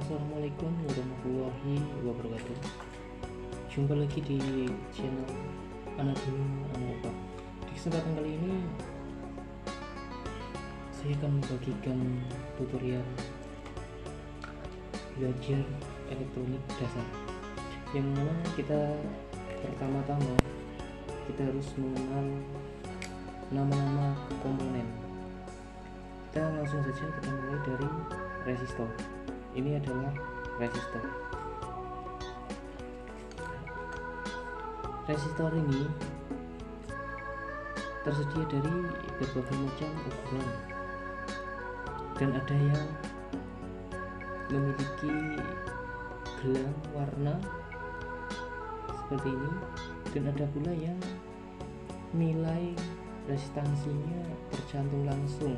Assalamualaikum warahmatullahi wabarakatuh. Jumpa lagi di channel Anak Dunia Anak Opak. Di kesempatan kali ini saya akan membagikan tutorial belajar elektronik dasar, yang mana kita pertama-tama kita harus mengenal nama-nama komponen. Kita langsung saja kita mulai dari resistor. Ini adalah resistor. Resistor ini tersedia dari berbagai macam ukuran, dan ada yang memiliki gelang warna seperti ini, dan ada pula yang nilai resistansinya tercantum langsung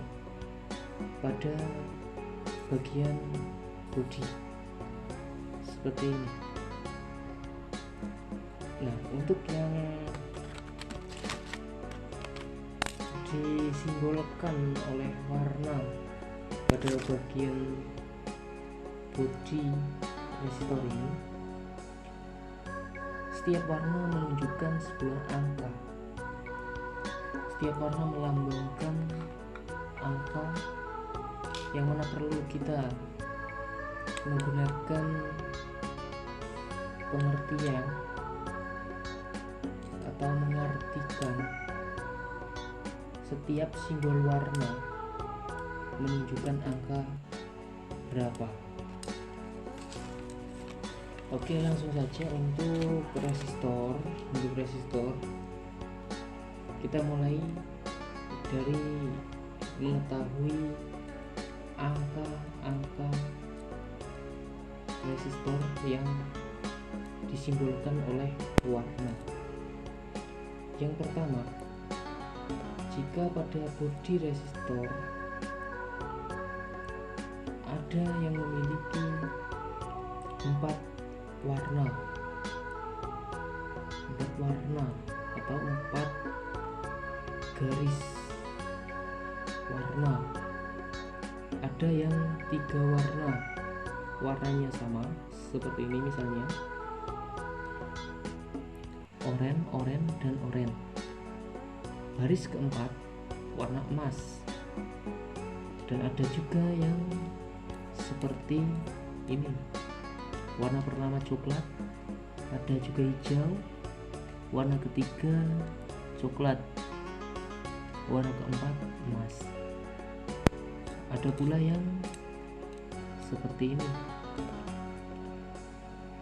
pada bagian bodi seperti ini. Nah, untuk yang disimbolkan oleh warna pada bagian bodi resistor ini, setiap warna menunjukkan sebuah angka. Setiap warna melambangkan angka, yang mana perlu kita menggunakan pengertian atau mengartikan setiap simbol warna menunjukkan angka berapa. Oke, langsung saja untuk resistor. Untuk resistor kita mulai dari mengetahui angka-angka resistor yang disimbolkan oleh warna. Yang pertama, jika pada bodi resistor ada yang memiliki 4 warna atau 4 garis warna, ada yang 3 warnanya sama seperti ini, misalnya oranye, dan oranye. Baris keempat warna emas, dan ada juga yang seperti ini, warna pertama coklat, ada juga hijau, warna ketiga coklat, warna keempat emas. Ada pula yang seperti ini,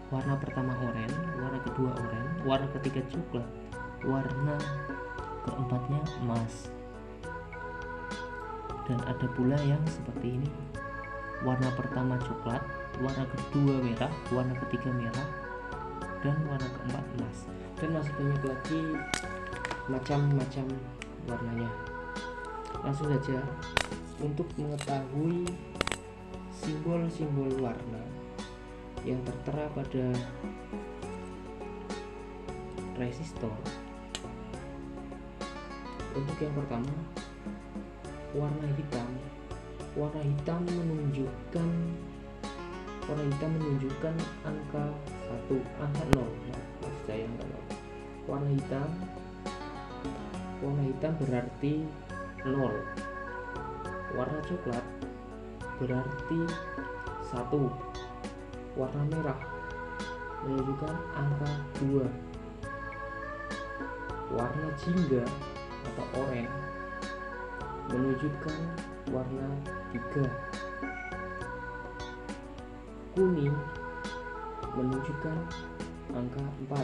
warna pertama oranye, warna kedua oranye, warna ketiga coklat, warna keempatnya emas. Dan ada pula yang seperti ini, warna pertama coklat, warna kedua merah, warna ketiga merah, dan warna keempat emas. Dan masih banyak lagi macam-macam warnanya. Langsung saja, untuk mengetahui simbol-simbol warna yang tertera pada resistor. Untuk yang pertama, warna hitam. Warna hitam menunjukkan angka 1, angka 0. Maksud saya angka 0. Warna hitam berarti 0. Warna coklat berarti 1. Warna merah menunjukkan angka 2. Warna jingga atau oranye menunjukkan warna 3. Kuning menunjukkan angka 4,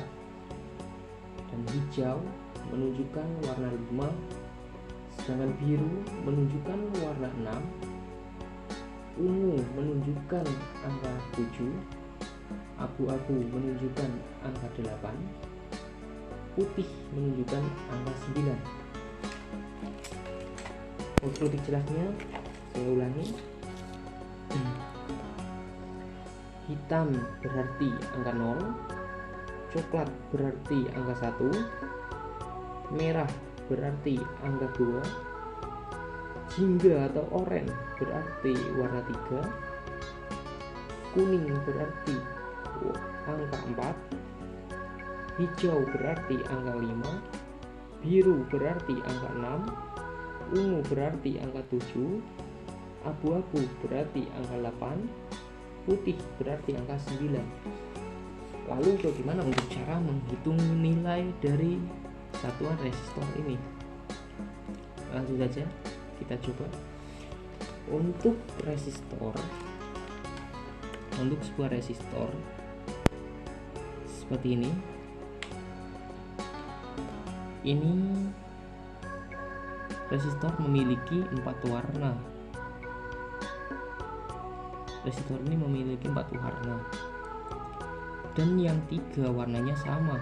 dan hijau menunjukkan warna 5, sedangkan biru menunjukkan warna 6, ungu menunjukkan angka 7, abu-abu menunjukkan angka 8, putih menunjukkan angka 9. Untuk lebih jelasnya saya ulangi, hitam berarti angka 0, coklat berarti angka 1, merah berarti angka 2, jingga atau oranye berarti warna 3, kuning berarti angka 4, hijau berarti angka 5, biru berarti angka 6, ungu berarti angka 7, abu-abu berarti angka 8, putih berarti angka 9. Lalu bagaimana untuk cara menghitung nilai dari satuan resistor ini? Langsung saja kita coba. Untuk sebuah resistor seperti ini resistor memiliki 4 warna. Resistor ini memiliki 4 warna dan yang 3 warnanya sama.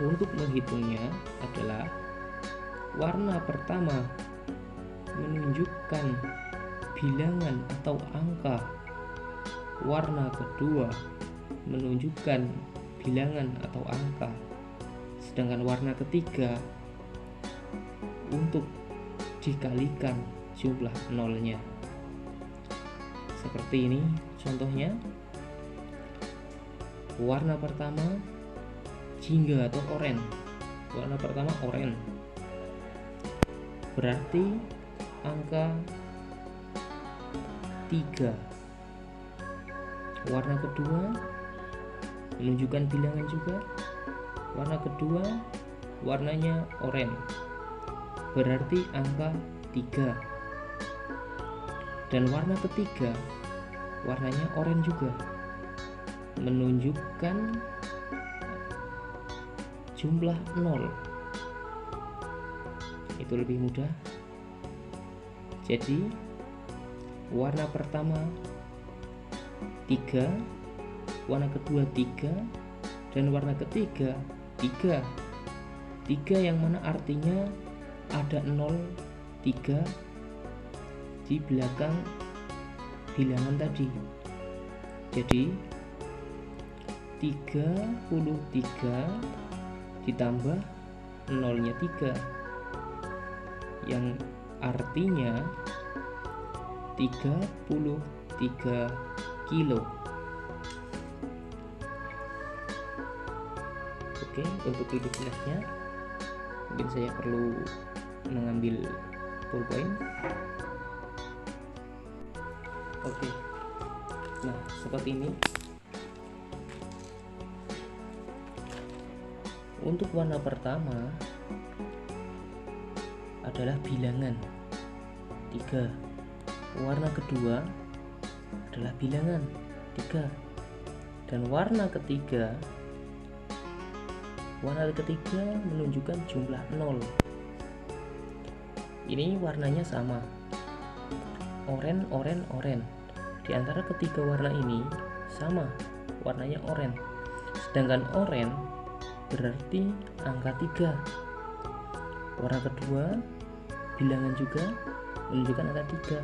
Untuk menghitungnya adalah warna pertama menunjukkan bilangan atau angka, warna kedua menunjukkan bilangan atau angka, sedangkan warna ketiga untuk dikalikan jumlah nolnya. Seperti ini contohnya. Warna pertama jingga atau oranye. Warna pertama oranye berarti angka 3. Warna kedua menunjukkan bilangan juga. Warna kedua warnanya oranye berarti angka 3. Dan warna ketiga warnanya oranye juga menunjukkan jumlah 0. Itu lebih mudah. Jadi warna pertama 3, warna kedua 3, dan warna ketiga 3. 3 yang mana artinya ada 0, 3 di belakang bilangan tadi. Jadi 33 ditambah 0-nya 3 yang artinya 33 kilo. Oke, untuk lebih jelasnya mungkin saya perlu mengambil pulpen. Oke, nah seperti ini. Untuk warna pertama adalah bilangan 3. Warna kedua adalah bilangan 3. Dan warna ketiga menunjukkan jumlah 0. Ini warnanya sama, oranye. Di antara ketiga warna ini sama, warnanya oranye. Sedangkan oranye berarti angka 3. Warna kedua bilangan juga menunjukkan angka 3.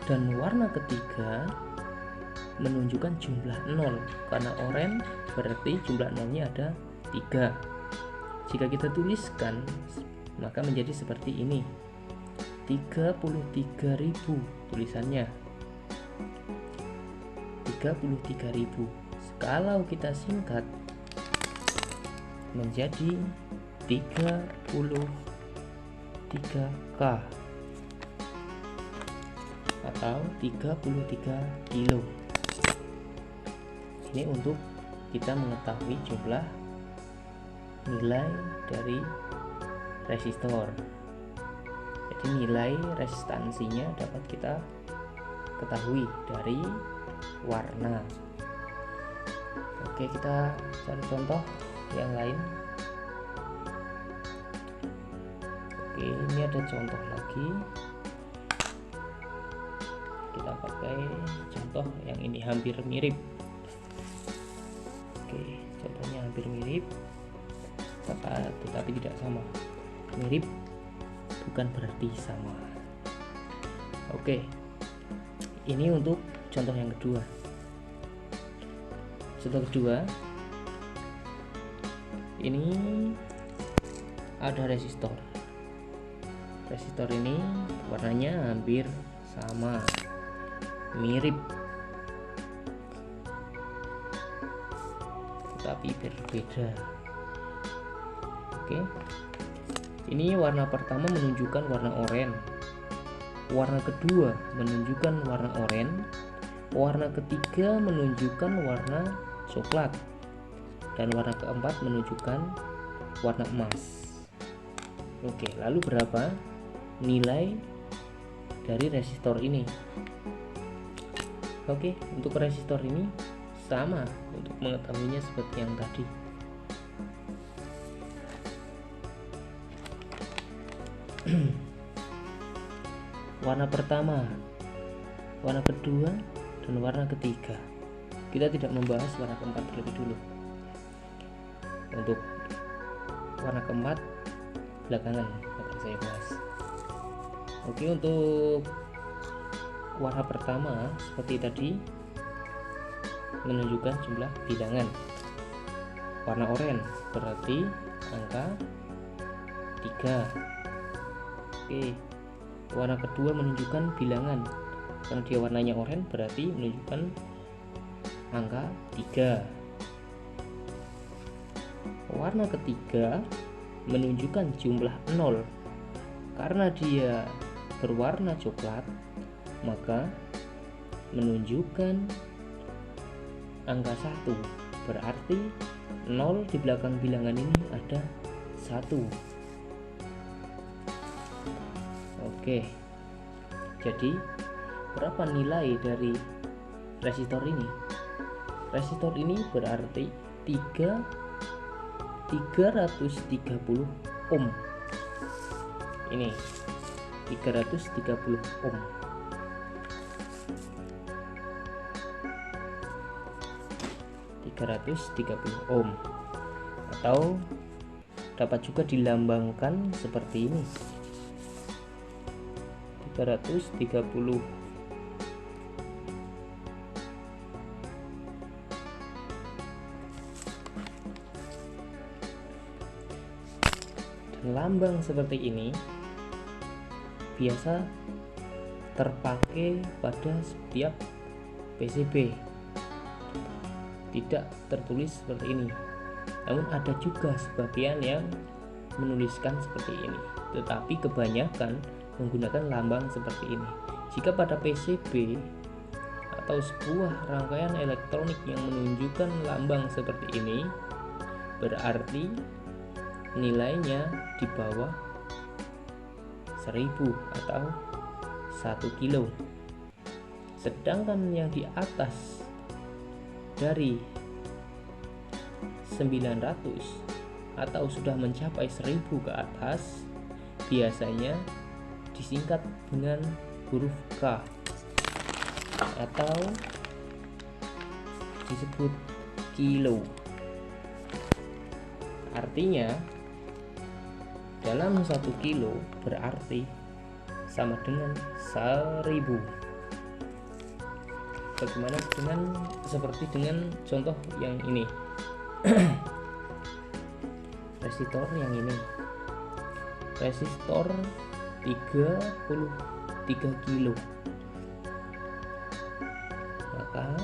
Dan warna ketiga menunjukkan jumlah 0. Karena oranye berarti jumlah 0-nya ada 3. Jika kita tuliskan maka menjadi seperti ini, 33.000 tulisannya, 33.000. Kalau kita singkat menjadi 33K atau 33 kilo. Ini untuk kita mengetahui jumlah nilai dari resistor. Jadi nilai resistansinya dapat kita ketahui dari warna. Oke, kita cari contoh yang lain. Oke, ini ada contoh lagi. Kita pakai contoh yang ini hampir mirip. Oke, contohnya hampir mirip tetapi tidak sama. Mirip bukan berarti sama. Oke, ini untuk contoh yang kedua. Contoh kedua, ini ada resistor. Resistor ini warnanya hampir sama, mirip tetapi berbeda. Oke, ini warna pertama menunjukkan warna oranye, warna kedua menunjukkan warna oranye, warna ketiga menunjukkan warna coklat, dan warna keempat menunjukkan warna emas. Oke, lalu berapa nilai dari resistor ini? Oke, untuk resistor ini sama untuk mengetahuinya seperti yang tadi. Warna pertama, warna kedua, dan warna ketiga. Kita tidak membahas warna keempat terlebih dulu. Untuk warna keempat belakangan akan saya bahas. Oke, untuk warna pertama seperti tadi menunjukkan jumlah bilangan. Warna oranye berarti angka 3. Oke, warna kedua menunjukkan bilangan. Karena dia warnanya oranye berarti menunjukkan angka 3. Warna ketiga menunjukkan jumlah 0. Karena dia berwarna coklat, maka menunjukkan angka 1. Berarti 0 di belakang bilangan ini ada 1. Oke, jadi berapa nilai dari resistor ini? Resistor ini berarti 330 ohm. Ini 330 ohm. Ohm, atau dapat juga dilambangkan seperti ini, 330 dan lambang seperti ini biasa terpakai pada setiap PCB. Tidak tertulis seperti ini, namun ada juga sebagian yang menuliskan seperti ini, tetapi kebanyakan menggunakan lambang seperti ini. Jika pada PCB atau sebuah rangkaian elektronik yang menunjukkan lambang seperti ini, berarti nilainya di bawah 1000 atau 1 kilo. Sedangkan yang di atas dari 900 atau sudah mencapai 1000 ke atas biasanya disingkat dengan huruf K atau disebut kilo. Artinya dalam 1 kilo berarti sama dengan 1000. Bagaimana seperti dengan contoh yang ini. Resistor yang ini, resistor 33 kilo, maka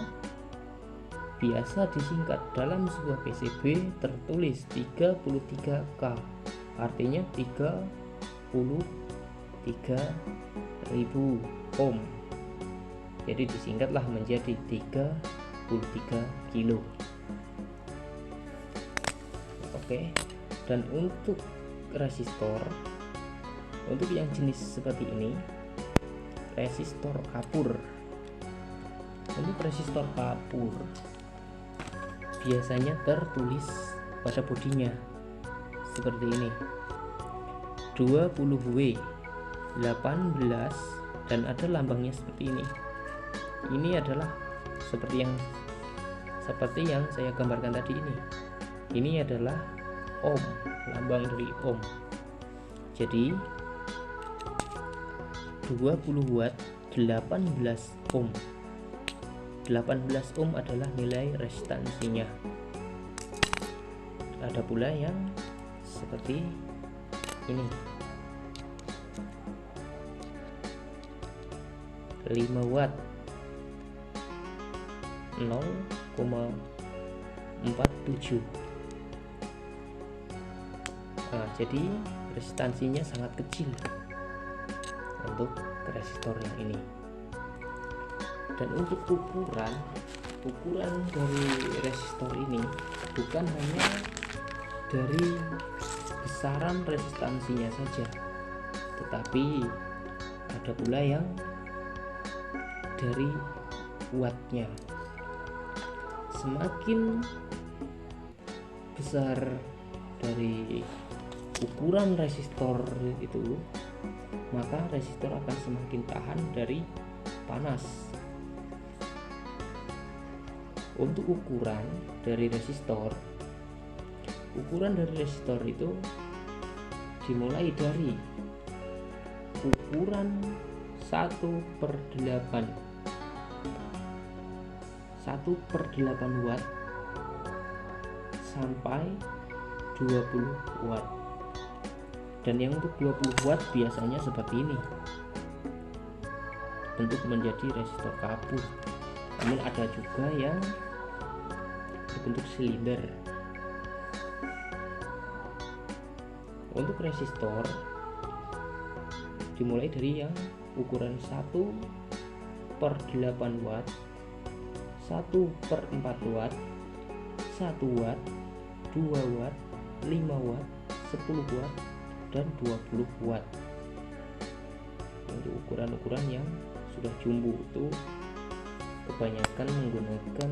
biasa disingkat dalam sebuah PCB tertulis 33K, artinya 33.000 ohm. Jadi disingkatlah menjadi 33 kilo. Oke, dan untuk resistor, untuk yang jenis seperti ini, resistor kapur. Untuk resistor kapur biasanya tertulis pada bodinya seperti ini, 20W 18, dan ada lambangnya seperti ini. Ini adalah seperti yang saya gambarkan tadi ini. Ini adalah ohm, lambang dari ohm. Jadi 20 watt 18 ohm. 18 ohm adalah nilai resistansinya. Ada pula yang seperti ini, 5 watt 0,5 47. Nah, jadi resistansinya sangat kecil untuk resistor yang ini. Dan untuk ukuran dari resistor ini bukan hanya dari besaran resistansinya saja, tetapi ada pula yang dari wattnya. Semakin besar dari ukuran resistor itu, maka resistor akan semakin tahan dari panas. Untuk ukuran dari resistor itu dimulai dari ukuran 1/8 watt sampai 20 watt. Dan yang untuk 20 watt biasanya seperti ini, bentuk menjadi resistor kapur. Namun ada juga yang berbentuk silinder. Untuk resistor dimulai dari yang ukuran 1/8 watt, 1/4 watt, 1 watt, 2 watt, 5 watt, 10 watt, dan 20 watt. Untuk ukuran-ukuran yang sudah jumbo itu kebanyakan menggunakan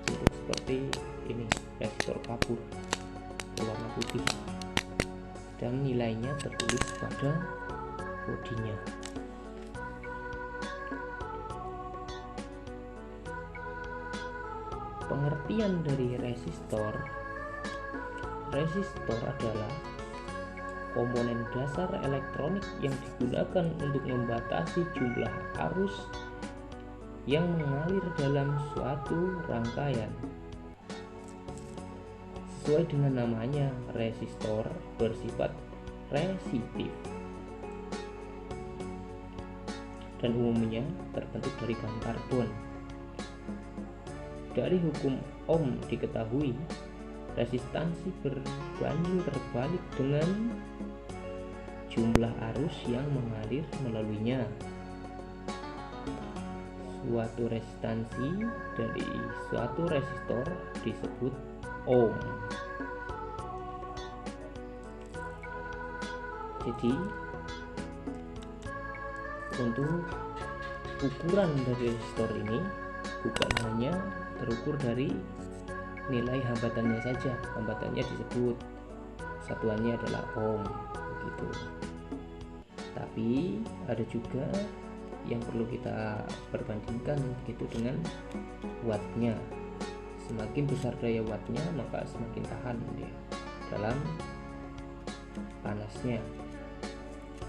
bentuk seperti ini, resistor kapur berwarna putih, dan nilainya tertulis pada bodinya. Pengertian dari resistor adalah komponen dasar elektronik yang digunakan untuk membatasi jumlah arus yang mengalir dalam suatu rangkaian. Sesuai dengan namanya, resistor bersifat resistif dan umumnya terbentuk dari bahan karbon. Dari hukum Ohm diketahui resistansi berbanding terbalik dengan jumlah arus yang mengalir melaluinya. Suatu resistansi dari suatu resistor disebut ohm. Jadi untuk ukuran dari resistor ini bukan hanya terukur dari nilai hambatannya saja. Hambatannya disebut, satuannya adalah ohm, begitu. Tapi ada juga yang perlu kita perbandingkan begitu dengan wattnya. Semakin besar daya wattnya, maka semakin tahan dia dalam panasnya.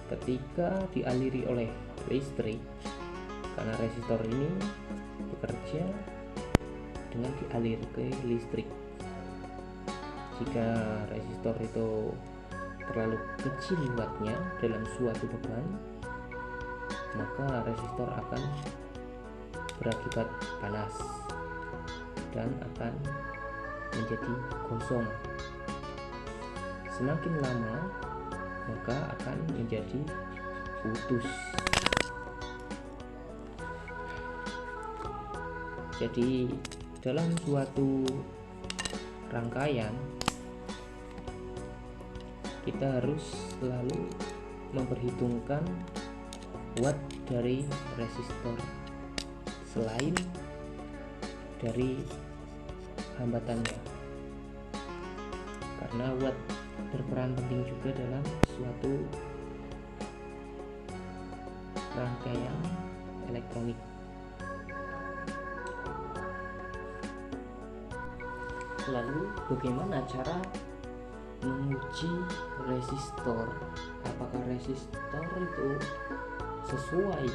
Ketika dialiri oleh listrik, karena resistor ini bekerja dengan dialir ke listrik. Jika resistor itu terlalu kecil wattnya dalam suatu beban, maka resistor akan berakibat panas dan akan menjadi gosong. Semakin lama, maka akan menjadi putus. Jadi dalam suatu rangkaian kita harus selalu memperhitungkan watt dari resistor selain dari hambatannya, karena watt berperan penting juga dalam suatu rangkaian elektronik. Lalu bagaimana cara menguji resistor? Apakah resistor itu sesuai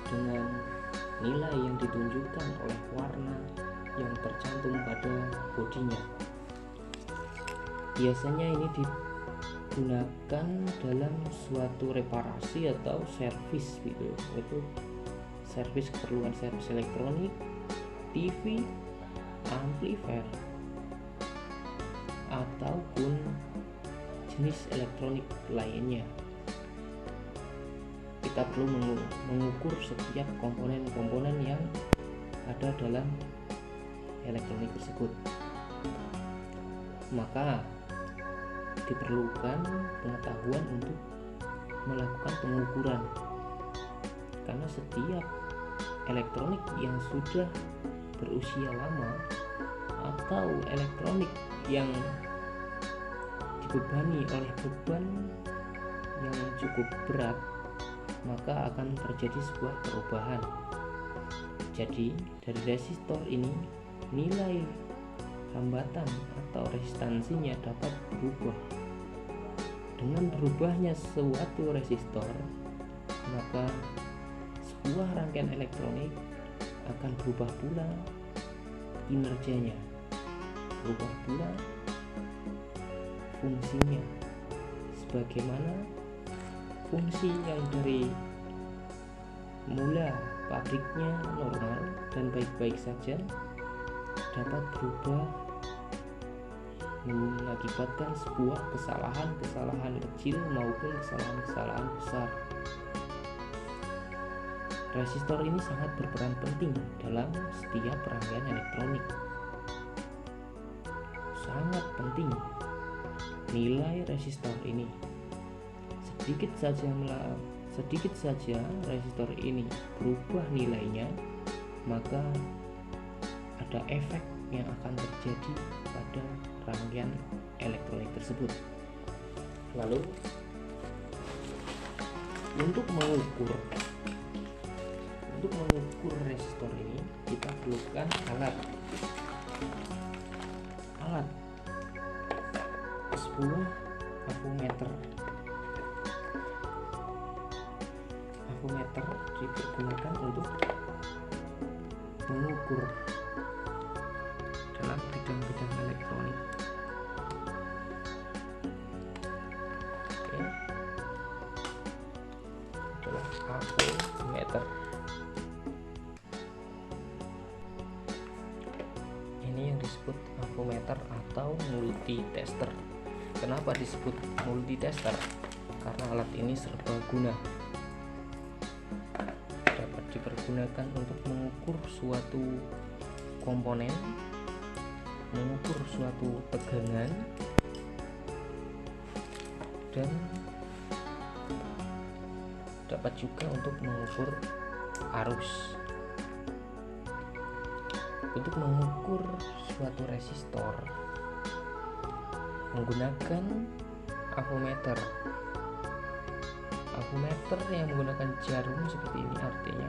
dengan nilai yang ditunjukkan oleh warna yang tercantum pada bodinya? Biasanya ini digunakan dalam suatu reparasi atau servis gitu, itu servis, keperluan servis elektronik, TV, amplifier ataupun jenis elektronik lainnya. Kita perlu mengukur setiap komponen-komponen yang ada dalam elektronik tersebut. Maka diperlukan pengetahuan untuk melakukan pengukuran, karena setiap elektronik yang sudah berusia lama atau elektronik yang dibebani oleh beban yang cukup berat, maka akan terjadi sebuah perubahan. Jadi dari resistor ini nilai hambatan atau resistansinya dapat berubah. Dengan berubahnya suatu resistor, maka sebuah rangkaian elektronik akan berubah pula kinerjanya, berubah pula fungsinya, sebagaimana fungsi yang dari mula pabriknya normal dan baik-baik saja dapat berubah mengakibatkan sebuah kesalahan kecil maupun kesalahan besar. Resistor ini sangat berperan penting dalam setiap rangkaian elektronik. Sangat penting nilai resistor ini. Sedikit saja resistor ini berubah nilainya, maka ada efek yang akan terjadi pada rangkaian elektronik tersebut. Lalu untuk mengukur resistor ini kita perlukan alat sebuah avometer dipergunakan untuk mengukur dalam bidang-bidang elektronik. Oke, adalah avometer. Ini yang disebut avometer atau multitester. Kenapa disebut multitester? Karena alat ini serbaguna, dapat dipergunakan untuk mengukur suatu komponen, mengukur suatu tegangan, dan dapat juga untuk mengukur arus. Untuk mengukur suatu resistor menggunakan avometer yang menggunakan jarum seperti ini artinya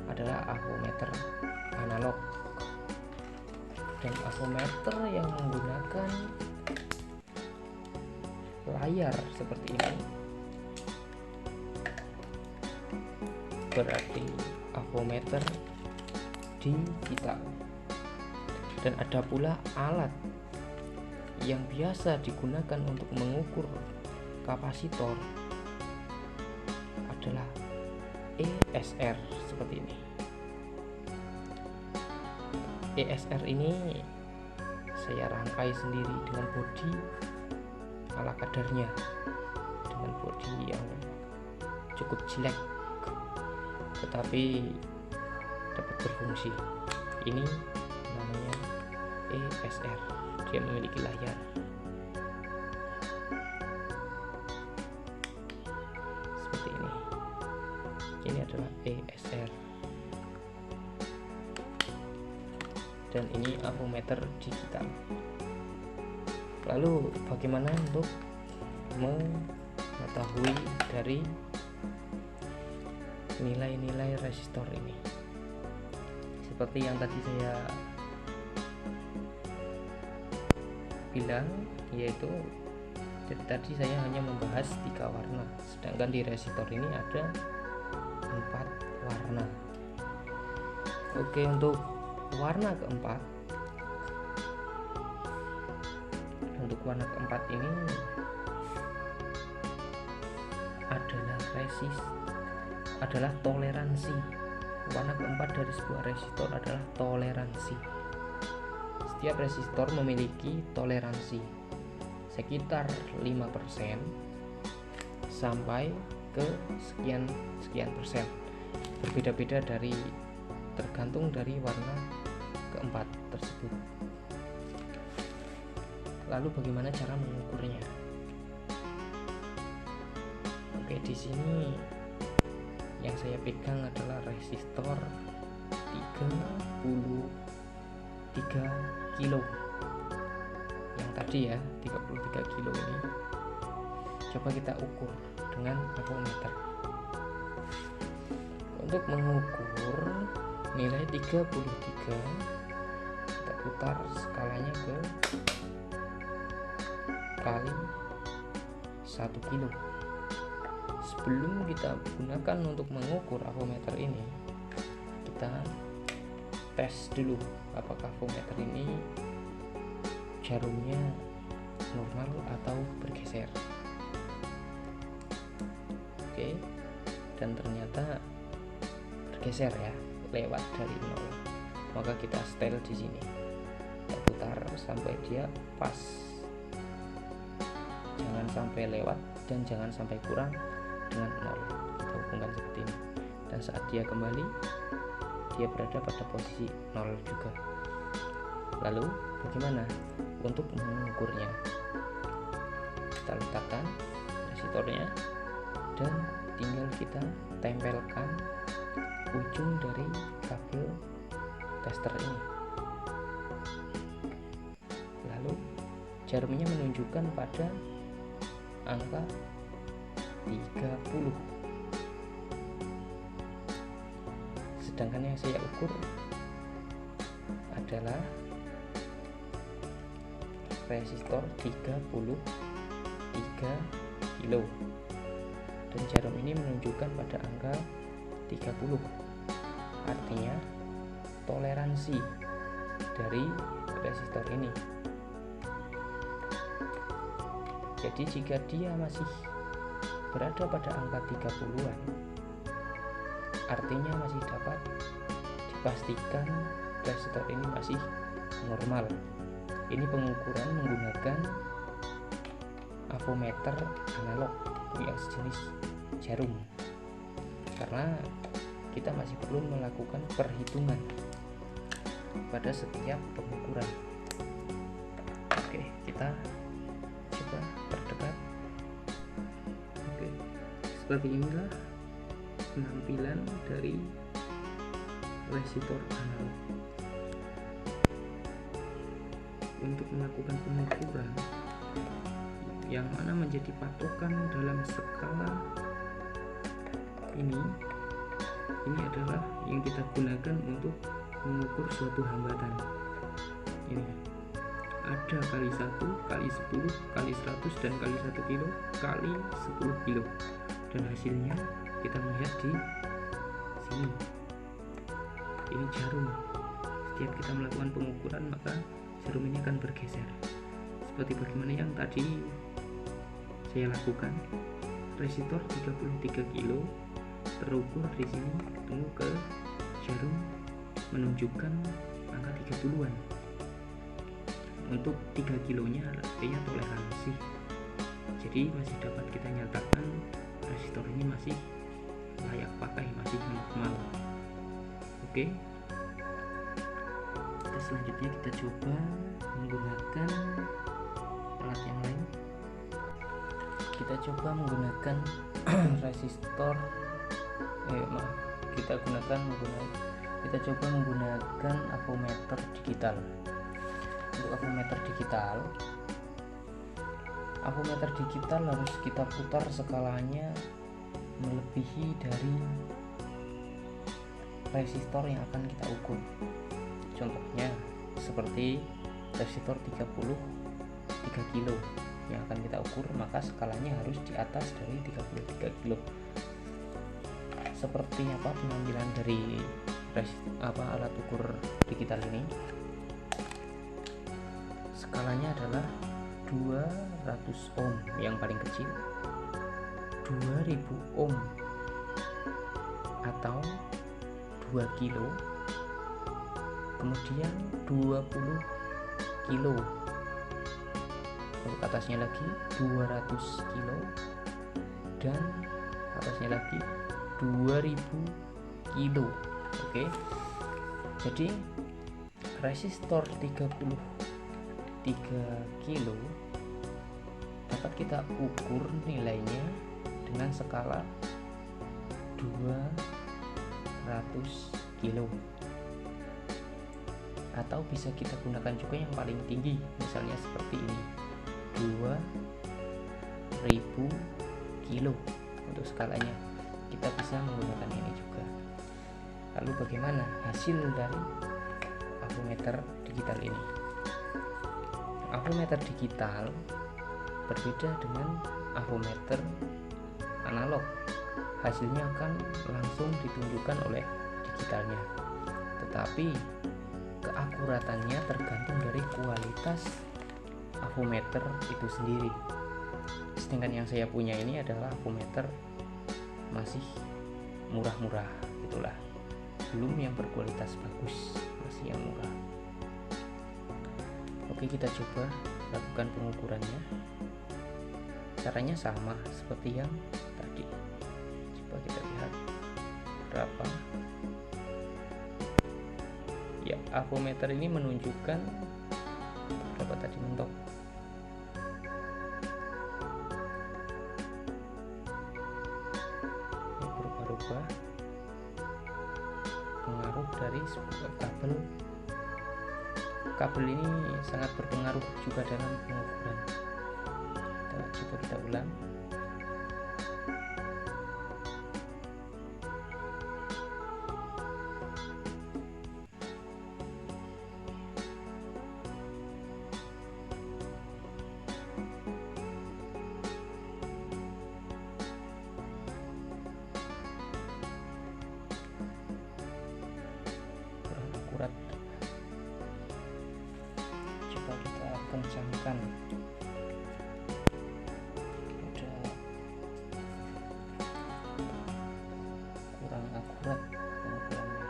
adalah avometer analog, dan avometer yang menggunakan layar seperti ini berarti avometer digital. Dan ada pula alat yang biasa digunakan untuk mengukur kapasitor adalah ESR seperti ini. ESR ini saya rangkai sendiri dengan bodi ala kadarnya, dengan bodi yang cukup jelek tetapi dapat berfungsi. Ini namanya ESR, dia memiliki layar. Seperti ini adalah ESR, dan ini avometer digital. Lalu bagaimana untuk mengetahui dari nilai-nilai resistor ini? Seperti yang tadi saya bilang, yaitu tadi saya hanya membahas 3 warna, sedangkan di resistor ini ada 4 warna. Oke, untuk warna keempat, ini adalah toleransi. Warna keempat dari sebuah resistor adalah toleransi. setiap resistor memiliki toleransi sekitar 5% sampai ke sekian persen, berbeda-beda tergantung dari warna keempat tersebut. Lalu bagaimana cara mengukurnya? Oke, di sini yang saya pegang adalah resistor 33 kilo. Yang tadi ya, 33 kilo ini. Coba kita ukur dengan avometer. Untuk mengukur nilai 33, kita putar skalanya ke kali 1 kilo. Sebelum kita gunakan untuk mengukur avometer ini, kita tes dulu apakah avometer ini jarumnya normal atau bergeser. Oke, dan ternyata bergeser ya, lewat dari 0. Maka kita setel di sini, kita putar sampai dia pas, jangan sampai lewat dan jangan sampai kurang dengan 0. Kita hubungkan seperti ini, dan saat dia kembali, dia berada pada posisi 0 juga. Lalu bagaimana untuk mengukurnya? Kita letakkan resistornya dan tinggal kita tempelkan ujung dari kabel tester ini. Lalu jarumnya menunjukkan pada angka 30. Sedangkan yang saya ukur adalah resistor 33 kilo, dan jarum ini menunjukkan pada angka 30. Artinya toleransi dari resistor ini. Jadi jika dia masih berada pada angka 30-an, artinya masih dapat dipastikan resistor ini masih normal. Ini pengukuran menggunakan avometer analog yang sejenis jarum, karena kita masih perlu melakukan perhitungan pada setiap pengukuran. Oke, kita coba perdekat. Oke, seperti inilah penampilan dari resistor analog. Untuk melakukan pengukuran yang mana menjadi patokan dalam skala ini adalah yang kita gunakan untuk mengukur suatu hambatan. Ini ada kali 1, kali 10, kali 100, dan kali 1 kilo, kali 10 kilo, dan hasilnya kita melihat di sini. Ini jarum. Setiap kita melakukan pengukuran, maka jarum ini akan bergeser seperti bagaimana yang tadi saya lakukan. Resistor 33 kilo terukur di sini, tunggu ke jarum menunjukkan angka 30-an. Untuk 3 kilonya artinya toleransi, jadi masih dapat kita nyatakan resistor ini masih layak pakai, masih normal. Oke, selanjutnya kita coba menggunakan alat yang lain. Kita coba menggunakan resistor kita coba menggunakan avometer digital. Untuk avometer digital harus kita putar skalanya melebihi dari resistor yang akan kita ukur. Contohnya seperti resistor 33 kilo yang akan kita ukur, maka skalanya harus di atas dari 33 kilo. Seperti apa penampilan dari alat ukur digital ini? Skalanya adalah 200 ohm yang paling kecil, 2000 ohm atau 2 kilo, kemudian 20 kilo, untuk atasnya lagi 200 kilo, dan atasnya lagi 2000 kilo. Oke, jadi resistor 33 kilo dapat kita ukur nilainya dengan skala 200 kilo, atau bisa kita gunakan juga yang paling tinggi, misalnya seperti ini, 2000 kilo. Untuk skalanya kita bisa menggunakan ini juga. Lalu bagaimana hasil dari avometer digital ini? Avometer digital berbeda dengan avometer analog. Hasilnya akan langsung ditunjukkan oleh digitalnya, tetapi keakuratannya tergantung dari kualitas avometer itu sendiri. Sedangkan yang saya punya ini adalah avometer masih murah-murah, itulah, belum yang berkualitas bagus, masih yang murah. Oke, kita coba lakukan pengukurannya. Caranya sama seperti yang tadi. Coba kita lihat berapa. Ya, avometer ini menunjukkan berapa tadi mentok. Ini berubah-ubah, pengaruh dari sebuah kabel. Kabel ini sangat berpengaruh juga dalam pengukuran. Coba kita ulang. Kurang akurat. Coba kita kencangkan. Kurang akurat pengukurannya.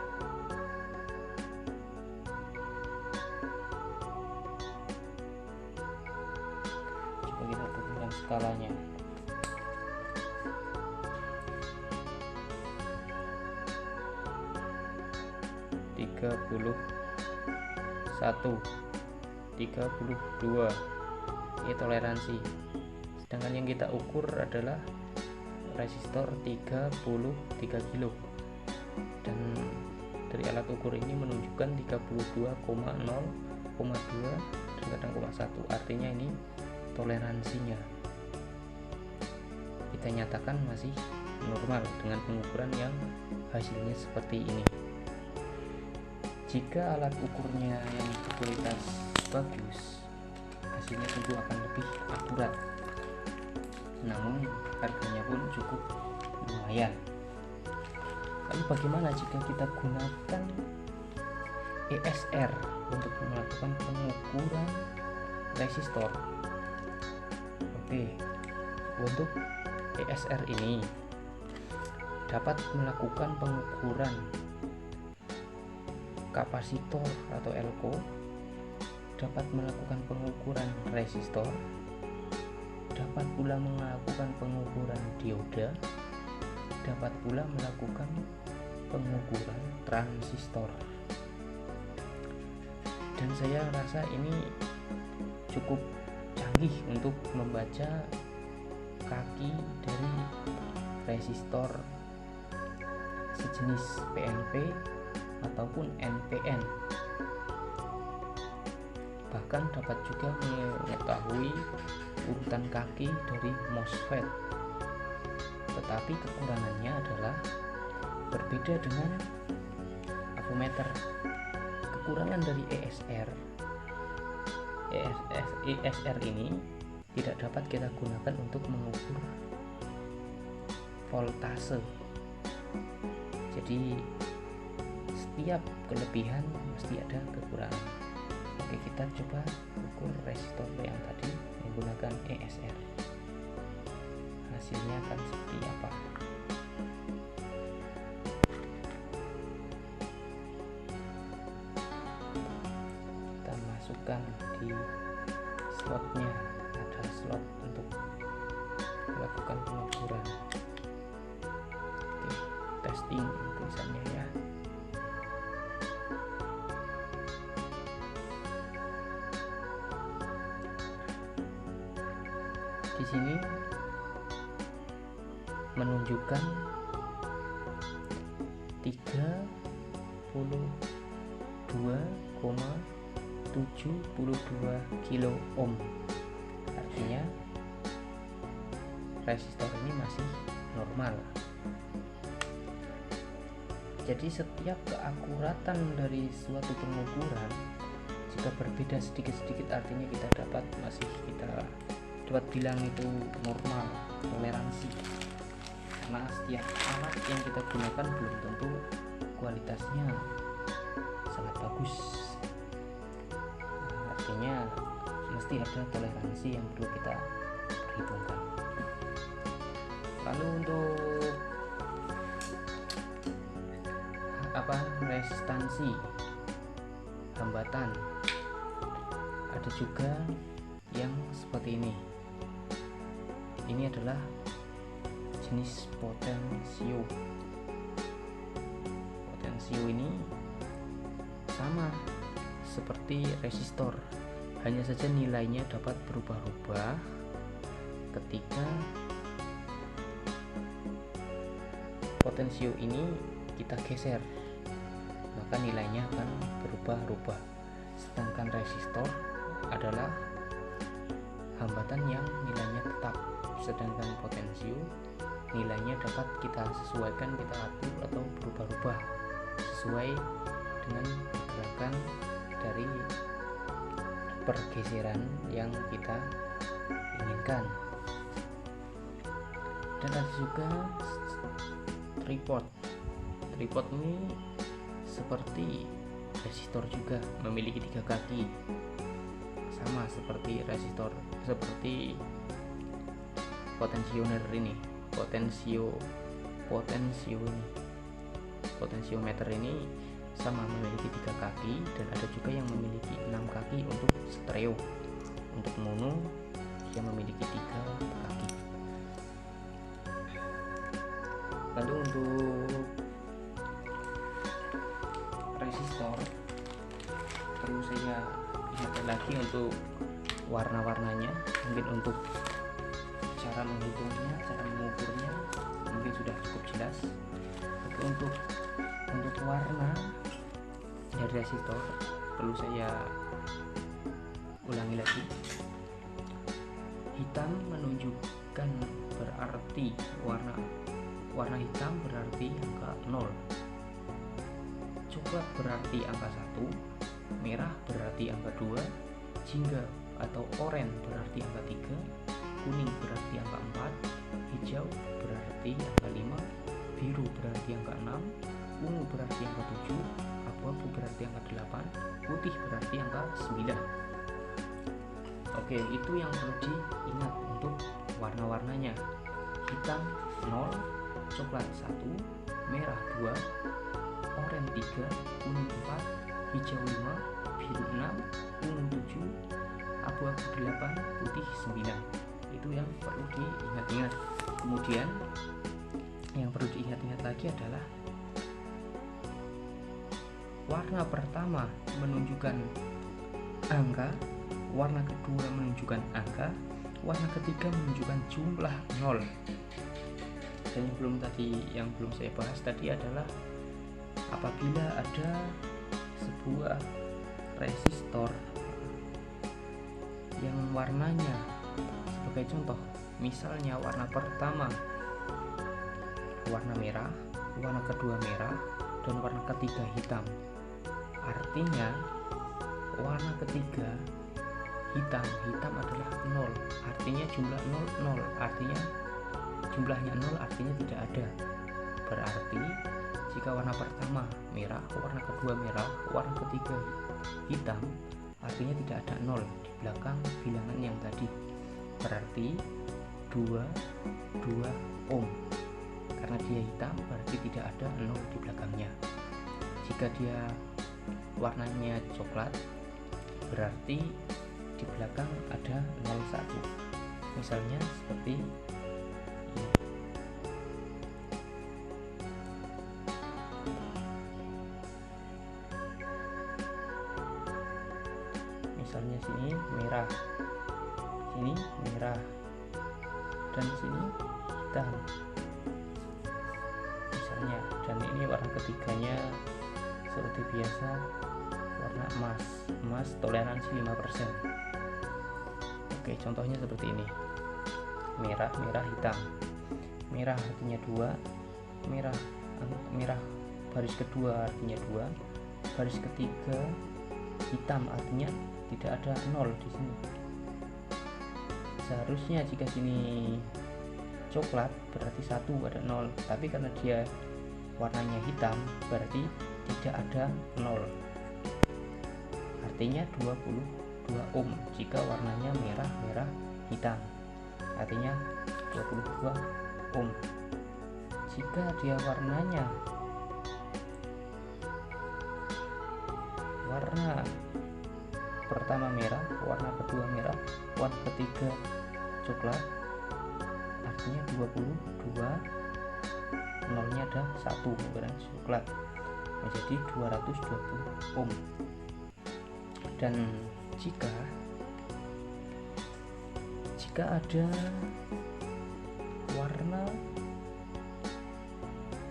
Coba kita turunkan skalanya. Tiga puluh 32 ini toleransi. Sedangkan yang kita ukur adalah resistor 33 kilo, dan dari alat ukur ini menunjukkan 32,0,2 dan kadang 0,1, artinya ini toleransinya kita nyatakan masih normal dengan pengukuran yang hasilnya seperti ini. Jika alat ukurnya yang berkualitas bagus, hasilnya tentu akan lebih akurat, namun harganya pun cukup lumayan. Lalu bagaimana jika kita gunakan ESR untuk melakukan pengukuran resistor? Oke, untuk ESR ini dapat melakukan pengukuran kapasitor atau elko, dapat melakukan pengukuran resistor, dapat pula melakukan pengukuran dioda, dapat pula melakukan pengukuran transistor. Dan saya rasa ini cukup canggih untuk membaca kaki dari resistor sejenis PNP ataupun NPN. Bahkan dapat juga mengetahui urutan kaki dari MOSFET. Tetapi kekurangannya adalah berbeda dengan avometer. Kekurangan dari ESR ini tidak dapat kita gunakan untuk mengukur voltase. Jadi setiap kelebihan mesti ada kekurangan. Oke, kita coba ukur resistor yang tadi menggunakan ESR. Hasilnya akan seperti apa? Kita masukkan di di slotnya, ada slot untuk melakukan pengukuran. Oke, testing tulisannya ya. Di sini menunjukkan 32,72 kilo ohm. Artinya resistor ini masih normal. Jadi setiap keakuratan dari suatu pengukuran jika berbeda sedikit-sedikit, artinya kita dapat bilang itu normal, toleransi. Karena setiap alat yang kita gunakan belum tentu kualitasnya sangat bagus. Artinya mesti ada toleransi yang perlu kita perhitungkan. Lalu untuk resistansi, hambatan, ada juga yang seperti ini. Ini adalah jenis potensio. Potensio ini sama seperti resistor, hanya saja nilainya dapat berubah-ubah ketika potensio ini kita geser, maka nilainya akan berubah-ubah. Sedangkan resistor adalah hambatan yang nilainya tetap, sedangkan potensio nilainya dapat kita sesuaikan, kita atur atau berubah-ubah sesuai dengan pergerakan dari pergeseran yang kita inginkan. Dan ada juga tripod. Tripod ini seperti resistor juga, memiliki 3 kaki, sama seperti resistor, seperti potensiometer ini. Potensiometer ini sama, memiliki 3 kaki, dan ada juga yang memiliki 6 kaki untuk stereo. Untuk mono yang memiliki 3 kaki. Lalu untuk resistor perlu saya ingatkan lagi untuk warna-warnanya. Mungkin untuk cara menghitungnya, cara mengukurnya mungkin sudah cukup jelas. Untuk warna dari resistor perlu saya ulangi lagi. Hitam menunjukkan berarti warna hitam berarti angka 0, coklat berarti angka 1, merah berarti angka 2, jingga atau oranye berarti angka 3, kuning berarti angka 4, hijau berarti angka 5, biru berarti angka 6, ungu berarti angka 7, abu-abu berarti angka 8, putih berarti angka 9. Oke, itu yang perlu diingat untuk warna-warnanya. Hitam 0, coklat 1, merah 2, oranye 3, kuning 4, hijau 5, biru 6, ungu 7, abu-abu 8, putih 9. Itu yang perlu diingat-ingat. Kemudian yang perlu diingat-ingat lagi adalah warna pertama menunjukkan angka, warna kedua menunjukkan angka, warna ketiga menunjukkan jumlah 0. Dan yang belum saya bahas tadi adalah apabila ada sebuah resistor yang warnanya, sebagai contoh, misalnya warna pertama warna merah, warna kedua merah, dan warna ketiga hitam. Artinya warna ketiga hitam adalah 0, artinya jumlah 0, artinya jumlahnya 0, artinya tidak ada. Berarti jika warna pertama merah, warna kedua merah, warna ketiga hitam, artinya tidak ada 0 di belakang bilangan yang tadi. Berarti 2 ohm. Karena dia hitam berarti tidak ada 0 di belakangnya. Jika dia warnanya coklat berarti di belakang ada 01, misalnya seperti ini. Misalnya sini merah, sini merah, dan sini hitam misalnya, dan ini warna ketiganya seperti biasa warna emas toleransi 5%. Oke, contohnya seperti ini, merah hitam. Merah artinya 2, merah baris kedua artinya 2, baris ketiga hitam artinya tidak ada 0 di sini. Seharusnya jika sini coklat berarti 1 ada 0, tapi karena dia warnanya hitam berarti tidak ada 0, artinya 22 ohm. Jika warnanya merah hitam artinya 22 ohm. Jika dia warnanya warna pertama merah, warna kedua merah, warna ketiga coklat, artinya 22, nolnya ada 1 berarti coklat, menjadi 220 ohm. Dan jika ada warna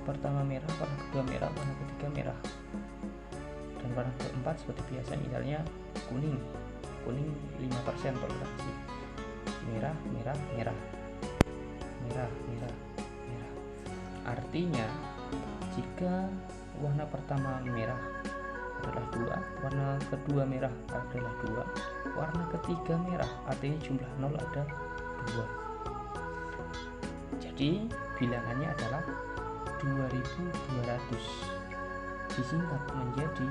pertama merah, warna kedua merah, warna ketiga merah, dan warna keempat seperti biasa, misalnya kuning 5% toleransi, merah. Artinya jika warna pertama merah adalah 2, warna kedua merah adalah 2, warna ketiga merah, artinya jumlah 0 ada 2. Jadi bilangannya adalah 2200, disingkat menjadi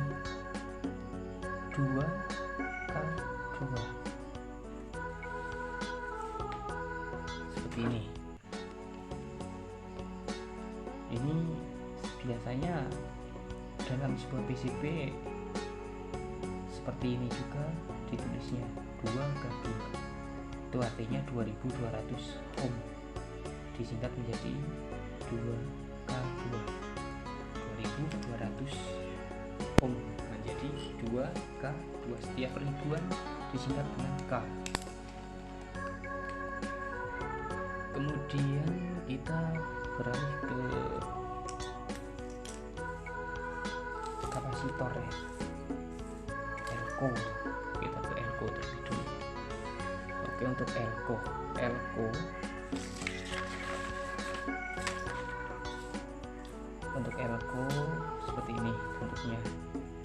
2K2 seperti ini. Ini biasanya dalam sebuah PCB seperti ini juga ditulisnya 2K2, itu artinya 2200 ohm, disingkat menjadi 2K2, 2200 ohm menjadi 2K2. Setiap ribuan disingkat dengan K. Kemudian kita beralih ke kapasitor ya, elko. Kita ke elko terlebih dulu. Oke, untuk elko untuk elko seperti ini bentuknya,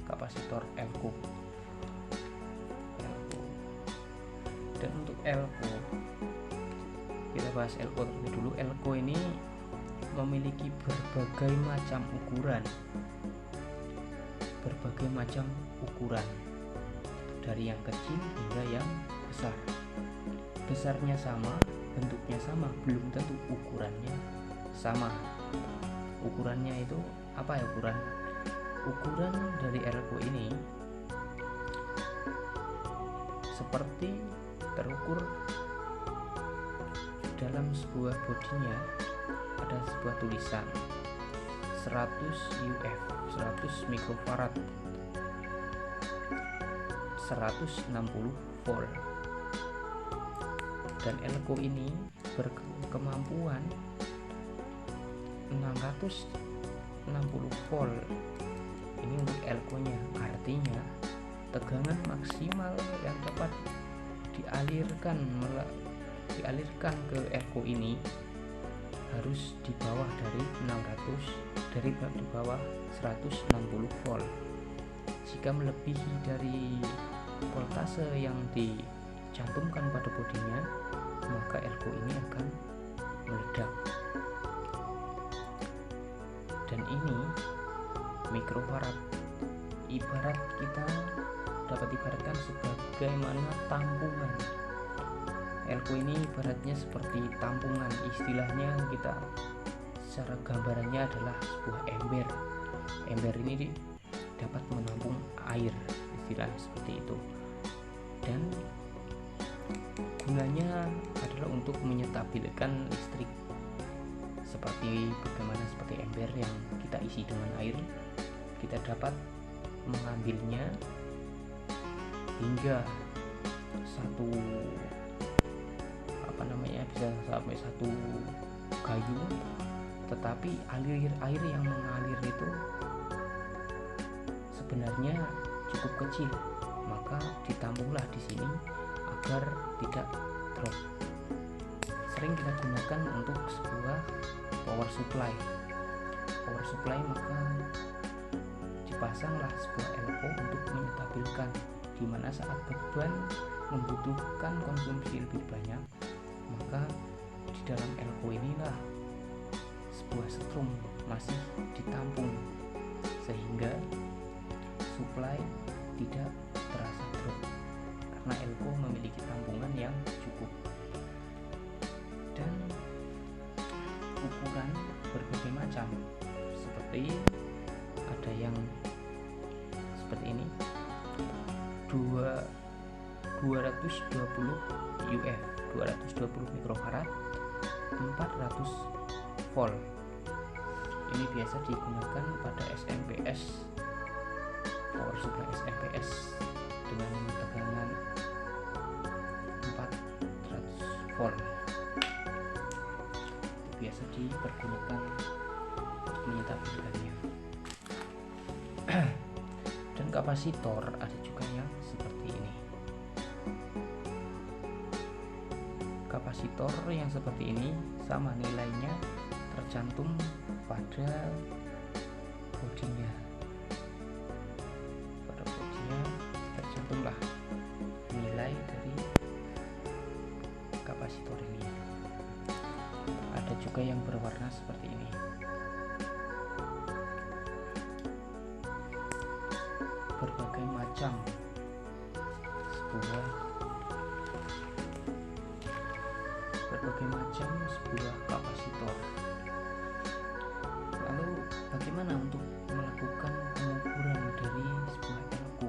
kapasitor elko. Dan untuk elko, kita bahas elko terlebih dulu. Elko ini memiliki berbagai macam ukuran, dari yang kecil hingga yang besar. Besarnya sama, bentuknya sama, belum tentu ukurannya sama. Ukurannya itu apa ya? Ukuran dari elko ini seperti terukur dalam sebuah bodinya ada sebuah tulisan 100 UF, 100 mikrofarad, 160 volt. Dan elko ini berkemampuan 660 volt. Ini untuk elkonya, artinya tegangan maksimal yang dapat dialirkan ke elko ini harus di bawah dari 160 volt. Jika melebihi dari voltase yang dicantumkan pada bodinya, maka elko ini akan meledak. Dan ini mikrofarad, kita dapat ibaratkan sebagaimana tampungan. Elko ini ibaratnya seperti tampungan, istilahnya kita secara gambarannya adalah sebuah ember. Ember ini dapat menampung air, istilahnya seperti itu. Dan gunanya adalah untuk menyetabilkan listrik, seperti ember yang kita isi dengan air. Kita dapat mengambilnya hingga bisa sampai 1 kayu, tetapi air yang mengalir itu sebenarnya cukup kecil, maka ditampunglah di sini agar tidak drop. Sering kita gunakan untuk sebuah power supply, maka dipasanglah sebuah elko untuk menyetabilkan, di mana saat beban membutuhkan konsumsi lebih banyak, maka di dalam elko inilah sebuah strum masih ditampung sehingga supply tidak terasa drop karena elko memiliki tampungan yang cukup. Dan ukuran berbagai macam, seperti ada yang seperti ini, 220 UF 220 mikrofarad 400 volt. Ini biasa digunakan pada SMPS, power supply SMPS dengan tegangan 400 volt. Biasa dipergunakan menyetabilkannya. Dan kapasitor ada juga yang seperti ini. Kapasitor yang seperti ini sama nilainya tercantum pada bodinya. Pada bodinya tercantumlah nilai dari kapasitor ini. Ada juga yang berwarna seperti ini. Berbagai macam sebuah kapasitor. Lalu bagaimana untuk melakukan pengukuran dari sebuah elko?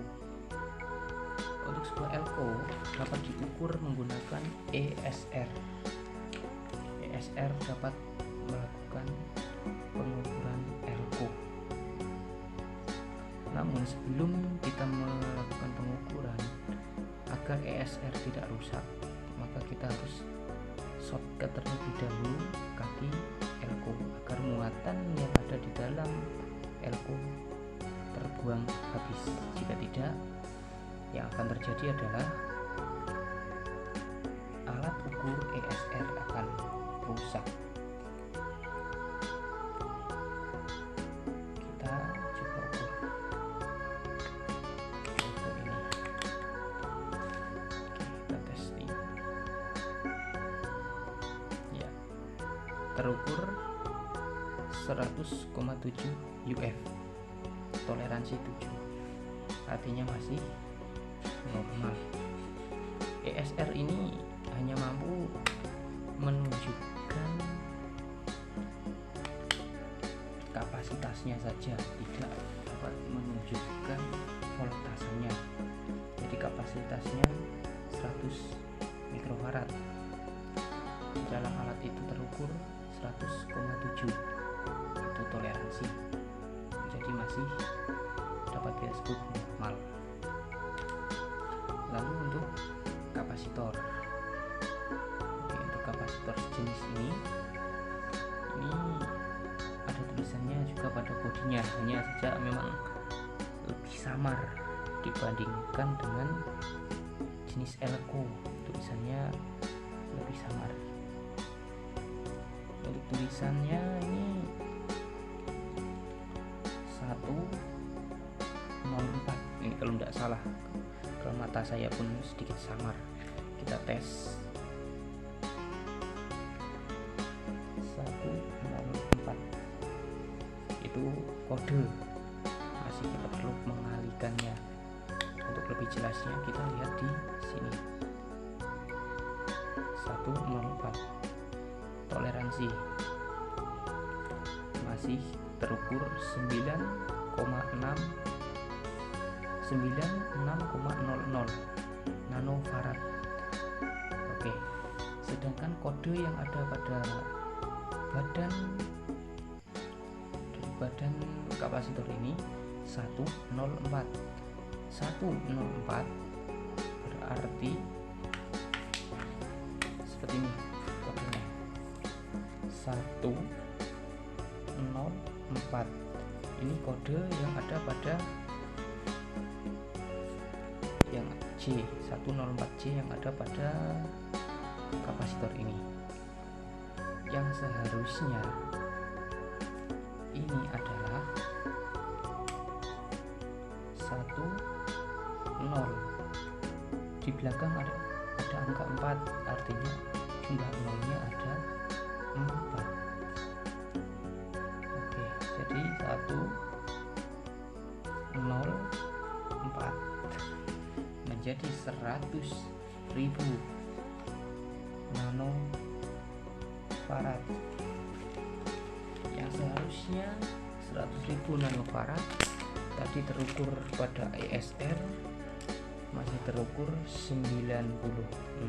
Untuk sebuah elko dapat diukur menggunakan ESR. ESR dapat melakukan pengukuran elko. Namun sebelum kita melakukan pengukuran, agar ESR tidak rusak, maka kita harus shortcut terlebih dahulu kaki elko agar muatan yang ada di dalam elko terbuang habis. Jika tidak, yang akan terjadi adalah alat ukur ESR akan rusak. Kita coba ukur ini. Kita testing. Ya, terukur 100,7 UF, toleransi 7, artinya masih normal. ESR ini hanya mampu menunjukkan kapasitasnya saja, tidak dapat menunjukkan voltasenya. Jadi kapasitasnya 100 mikrofarad. Di dalam alat itu terukur 100,7, itu toleransi. Jadi masih dapat disebut normal. Lalu untuk kapasitor, untuk kapasitor sejenis ini ada tulisannya juga pada bodinya, hanya saja memang lebih samar dibandingkan dengan jenis elko, tulisannya lebih samar. Untuk tulisannya ini 104, ini kalau tidak salah, kalau mata saya pun sedikit samar. Kita tes 104, itu kode, masih kita perlu mengalihkannya. Untuk lebih jelasnya kita lihat di sini. 104, toleransi masih terukur 96,00 nanofarad. Oke, sedangkan kode yang ada pada badan kapasitor ini 104. 104 berarti seperti ini kodenya, 104. Ini kode yang ada pada yang J, 104J yang ada pada kapasitor ini. Yang seharusnya ini adalah 10. Di belakang ada angka 4, artinya jumlah nolnya ada 4. Oke, jadi 104 menjadi 100.000 nanofarad. Yang seharusnya 100.000 nanofarad tadi terukur pada ESR masih terukur 96,000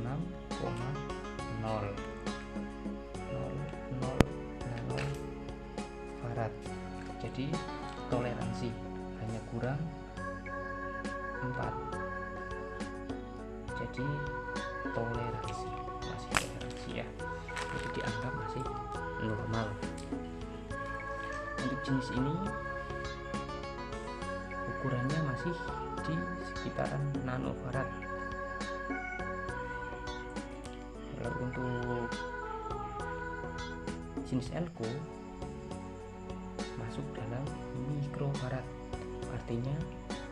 nanofarad. Jadi toleransi hanya kurang 4. Jadi toleransi, masih toleransi ya, jadi dianggap masih normal. Untuk jenis ini ukurannya masih di sekitaran nanofarad. Kalau untuk jenis elko masuk dalam mikrofarad, artinya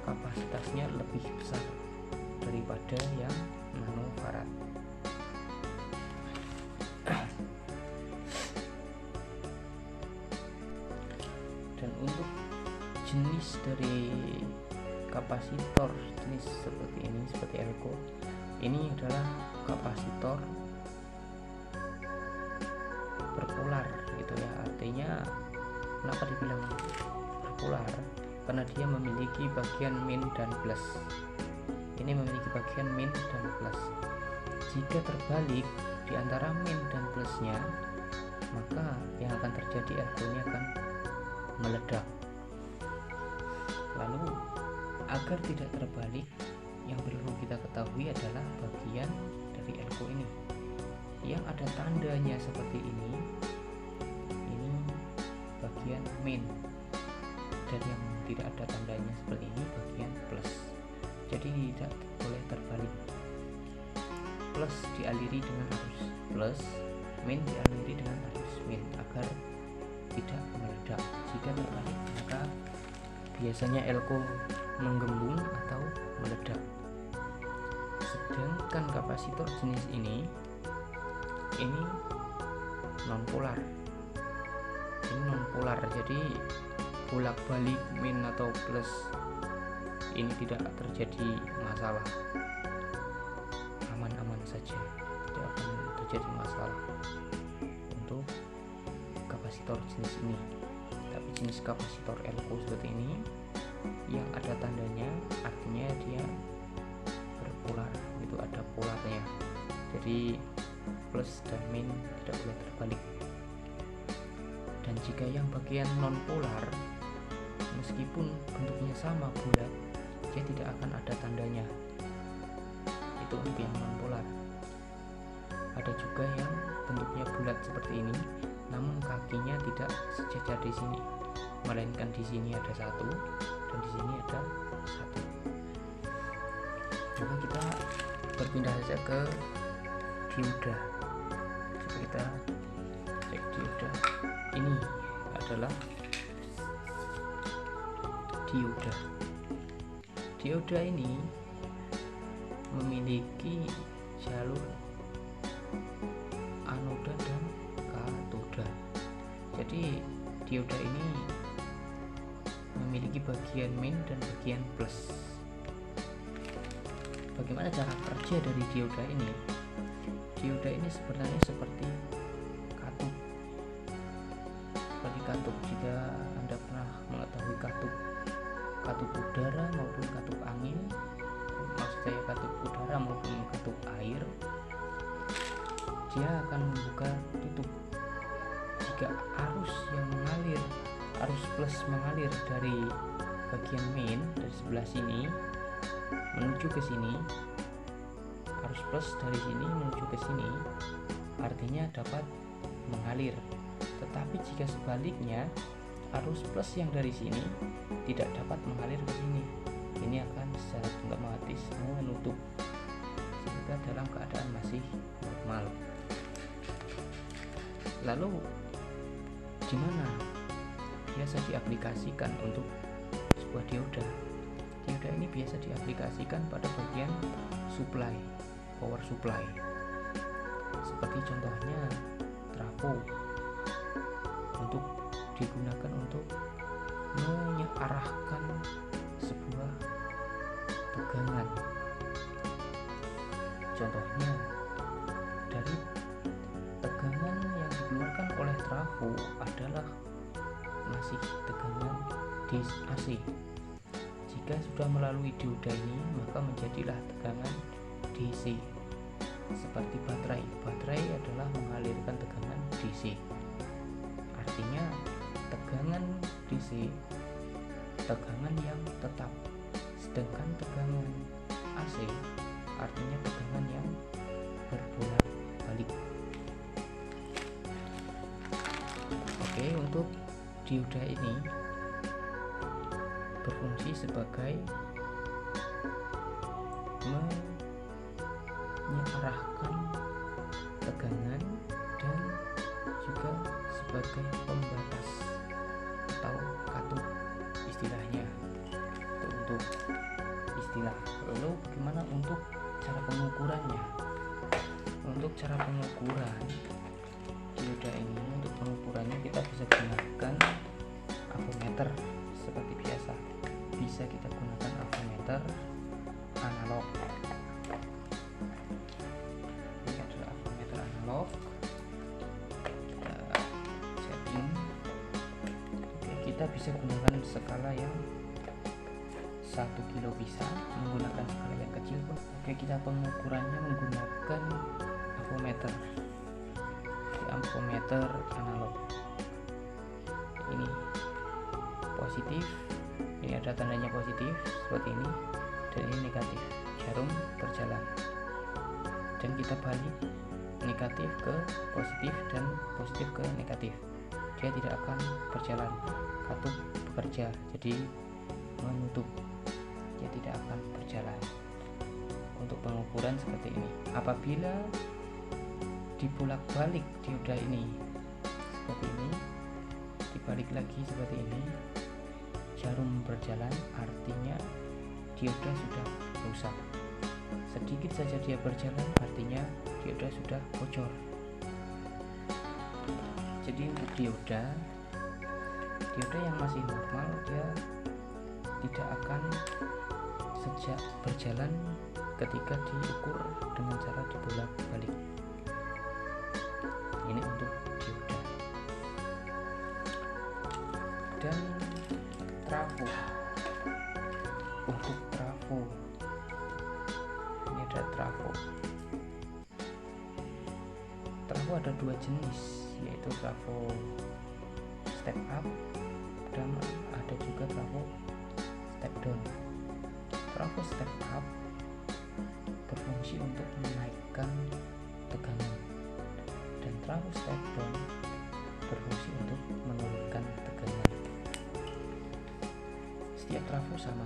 kapasitasnya lebih besar daripada yang nanofarad. Dan untuk jenis dari kapasitor jenis seperti ini, seperti elko, ini adalah kapasitor berpolar gitu ya. Artinya kenapa dibilang berpolar? Karena dia memiliki bagian min dan plus. Ini memiliki bagian min dan plus. Jika terbalik di antara min dan plusnya, maka yang akan terjadi elkonya akan meledak. Lalu agar tidak terbalik, yang perlu kita ketahui adalah bagian dari elko ini yang ada tandanya seperti ini bagian min, dan yang tidak ada tandanya seperti ini bagian plus. Jadi tidak boleh terbalik. Plus dialiri dengan arus plus, min dialiri dengan arus min, agar tidak meledak. Jika terbalik maka biasanya elko menggembung atau meledak. Sedangkan kapasitor jenis ini nonpolar. Ini nonpolar, jadi bolak-balik min atau plus ini tidak terjadi masalah, aman-aman saja, tidak akan terjadi masalah untuk kapasitor jenis ini. Tapi jenis kapasitor elko seperti ini yang ada tandanya, artinya dia berpolar, itu ada polarnya, jadi plus dan min tidak boleh terbalik. Dan jika yang bagian non polar, meskipun bentuknya sama bulat, dia tidak akan ada tandanya, itu untuk yang non polar. Ada juga yang bentuknya bulat seperti ini, namun kakinya tidak sejajar di sini, melainkan di sini ada satu dan di sini ada satu. Coba kita berpindah saja ke dioda. Coba kita cek dioda. Ini adalah dioda. Dioda ini memiliki jalur anoda dan katoda. Jadi dioda ini memiliki bagian min dan bagian plus. Bagaimana cara kerja dari dioda ini? Dioda ini sebenarnya seperti katup. Jika Anda pernah mengetahui katup udara maupun katup angin, maksud saya katup udara maupun katup air, dia akan membuka tutup. Jika arus yang mengalir, arus plus mengalir dari bagian main dari sebelah sini menuju ke sini, arus plus dari sini menuju ke sini, artinya dapat mengalir. Tetapi jika sebaliknya, arus plus yang dari sini tidak dapat mengalir ke sini, ini akan secara otomatis menutup sehingga dalam keadaan masih normal. Lalu di mana biasa diaplikasikan untuk sebuah dioda? Dioda ini biasa diaplikasikan pada bagian supply, power supply. Seperti contohnya trafo, untuk digunakan untuk mengarahkan sebuah tegangan. Contohnya dari tegangan yang dikeluarkan oleh trafo adalah masih tegangan AC. Jika sudah melalui dioda ini, maka menjadilah tegangan DC. Seperti baterai adalah mengalirkan tegangan DC. Artinya tegangan DC tegangan yang tetap, sedangkan tegangan AC artinya tegangan yang berbolak-balik. Oke, untuk dioda ini berfungsi sebagai mengarahkan tegangan dan juga sebagai pembatas atau katup istilahnya. Itu untuk istilah. Lalu bagaimana untuk cara pengukurannya? Untuk cara pengukuran dioda ini, untuk pengukurannya kita bisa gunakan avometer seperti biasa. Bisa kita gunakan avometer analog. Ini adalah avometer analog. Kita setting. Oke, kita bisa gunakan skala yang 1 kilo, bisa menggunakan skala yang kecil pun. Oke, kita pengukurannya menggunakan avometer. Avometer analog. Ini positif, ini ada tandanya positif seperti ini, dan ini negatif, jarum berjalan. Dan kita balik negatif ke positif dan positif ke negatif, dia tidak akan berjalan, katup bekerja, jadi menutup, dia tidak akan berjalan. Untuk pengukuran seperti ini, apabila dibolak-balik dioda ini seperti ini, dibalik lagi seperti ini, jarum berjalan, artinya dioda sudah rusak. Sedikit saja dia berjalan, artinya dioda sudah bocor. Jadi untuk dioda yang masih normal, dia tidak akan sejak berjalan ketika diukur dengan cara dibolak-balik. Ini untuk dioda. Dan trafo. Untuk trafo, ini ada trafo. Trafo ada 2 jenis, yaitu trafo step up dan ada juga trafo step down. Trafo step up berfungsi untuk menaikkan tegangan, dan trafo step down berfungsi untuk menurunkan tegangan. Setiap trafo sama,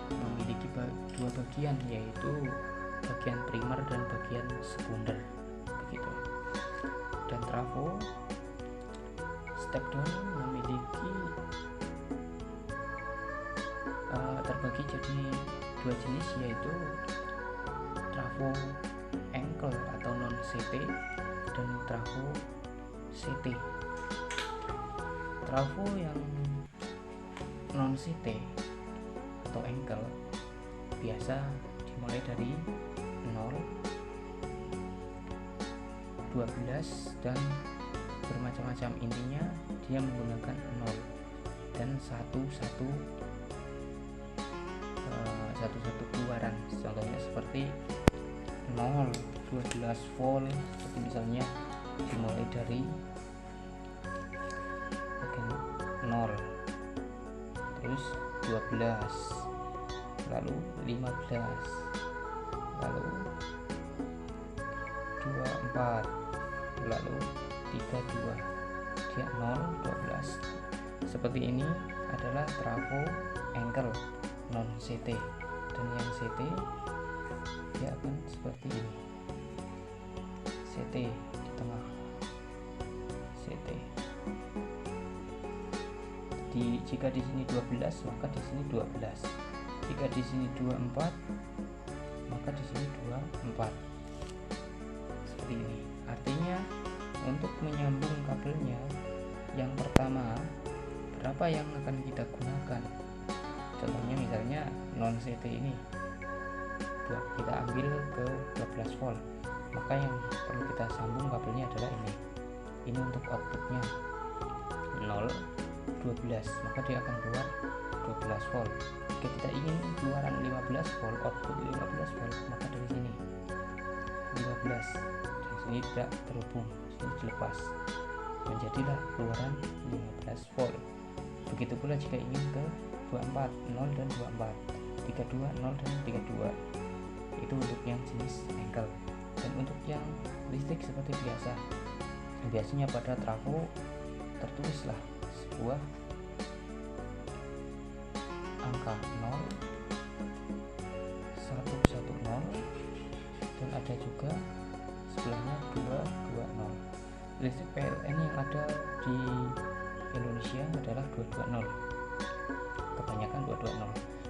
memiliki 2 bagian, yaitu bagian primer dan bagian sekunder, begitu. Dan trafo step down memiliki terbagi jadi 2 jenis, yaitu trafo ankle atau non CT dan trafo CT. Trafo yang non CT atau ankle biasa dimulai dari 0, 12 dan bermacam-macam, intinya dia menggunakan 0 dan satu keluaran, contohnya seperti 0, 12 volt, seperti misalnya dimulai dari 0, terus 12, lalu 15, lalu 24, lalu 32, dia 0, 12. Seperti ini adalah trafo engkel non CT, dan yang CT dia akan seperti ini, CT di tengah, CT. Jika di sini 12, maka di sini 12. Jika di sini 24, maka di sini 24. Seperti ini. Artinya untuk menyambung kabelnya, yang pertama berapa yang akan kita gunakan? Contohnya misalnya non CT ini kita ambil ke 12 volt, maka yang perlu kita sambung kabelnya adalah ini untuk outputnya 0, 12, maka dia akan keluar 12 volt. Jika kita ingin keluaran 15 volt, output 15 volt, maka dari sini 15, dari sini tidak terhubung, sini dilepas, menjadilah keluaran 15 volt. Begitu pula jika ingin ke 24, 0 dan 24, 32, 0 dan 32. Itu untuk yang jenis engkel. Dan untuk yang listrik seperti biasa, biasanya pada trafo tertulislah sebuah angka 0, 110, dan ada juga sebelahnya 220. Listrik PLN yang ada di Indonesia adalah 220, kebanyakan 220.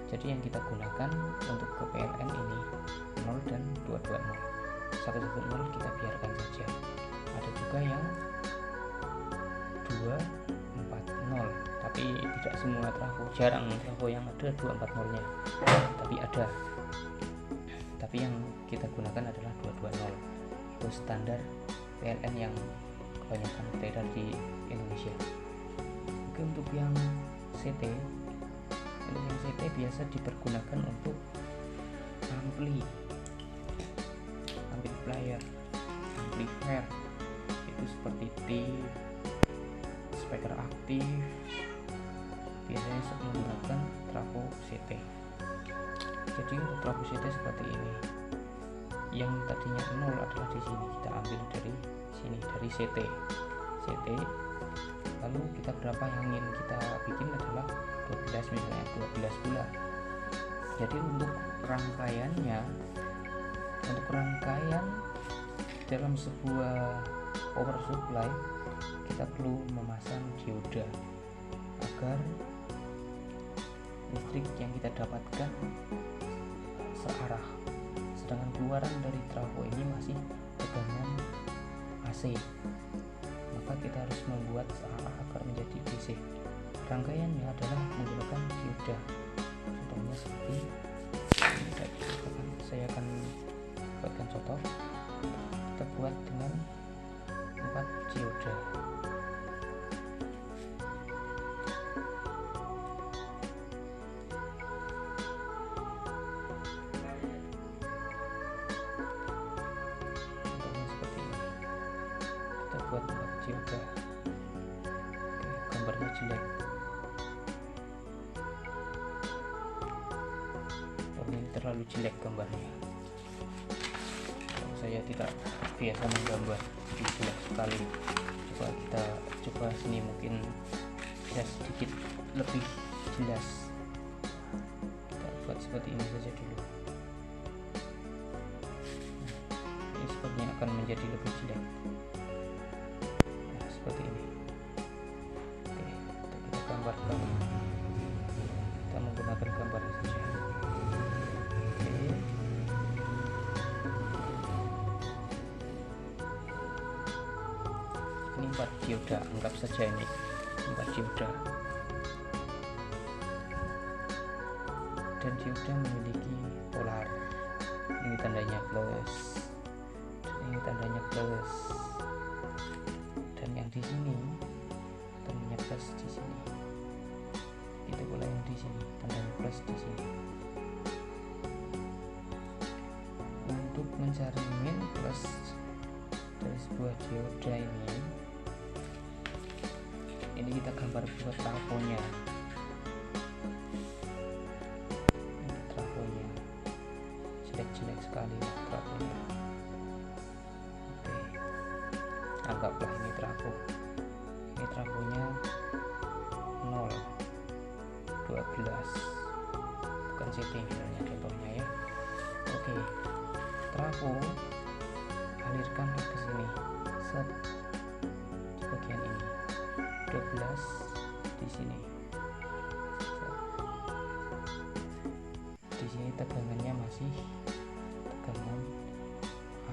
Jadi yang kita gunakan untuk ke PLN ini 0 dan 220. 110 kita biarkan saja. Ada juga yang 240, tapi tidak semua trafo, jarang trafo yang ada 240 nya, tapi ada. Tapi yang kita gunakan adalah 220. Itu standar PLN yang kebanyakan beredar di Indonesia. Oke, untuk yang CT, biasa dipergunakan untuk amplifier, itu seperti tip, speaker aktif, biasanya menggunakan trafo CT. Jadi untuk trafo CT seperti ini, yang tadinya 0 adalah di sini, kita ambil dari sini, dari CT, lalu kita berapa yang ingin kita bikin adalah 12, misalnya 12 pula. Jadi untuk rangkaian dalam sebuah power supply, kita perlu memasang dioda agar listrik yang kita dapatkan searah, sedangkan keluaran dari trafo ini masih tegangan AC, maka kita harus membuat searah agar menjadi DC. Rangkaiannya adalah menggunakan dioda, contohnya seperti ini. Saya akan buatkan contoh. Kita buat dengan 4 dioda. Contohnya seperti ini. Kita buat 4 dioda. Oke, gambarnya jelek. Ini terlalu jelek gambarnya. Saya tidak biasa menggambar, jelek sekali. Coba sini, mungkin bisa sedikit lebih jelas. Kita buat seperti ini saja dulu. Ini sepertinya akan menjadi lebih jelek. Nah, seperti ini. Oke, kita gambarkan. Kita menggunakan gambar saja. Ini 4 dioda, anggap saja ini 4 dioda, dan dioda memiliki polar. Ini tandanya plus, dan ini tandanya plus, dan yang di sini tandanya plus di sini. Itu pula yang di sini tandanya plus di sini. Untuk mencari min plus dari sebuah dioda ini kita gambar buat trafonya. Ini trafonya jelek-jelek sekali ya trafonya. Oke, anggaplah ini trafo. Ini trafonya 0 12, bukan CT misalnya contohnya ya. Oke, trafo alirkan ke sini, set bagian ini 12 di sini. Di sini tegangannya masih tegangan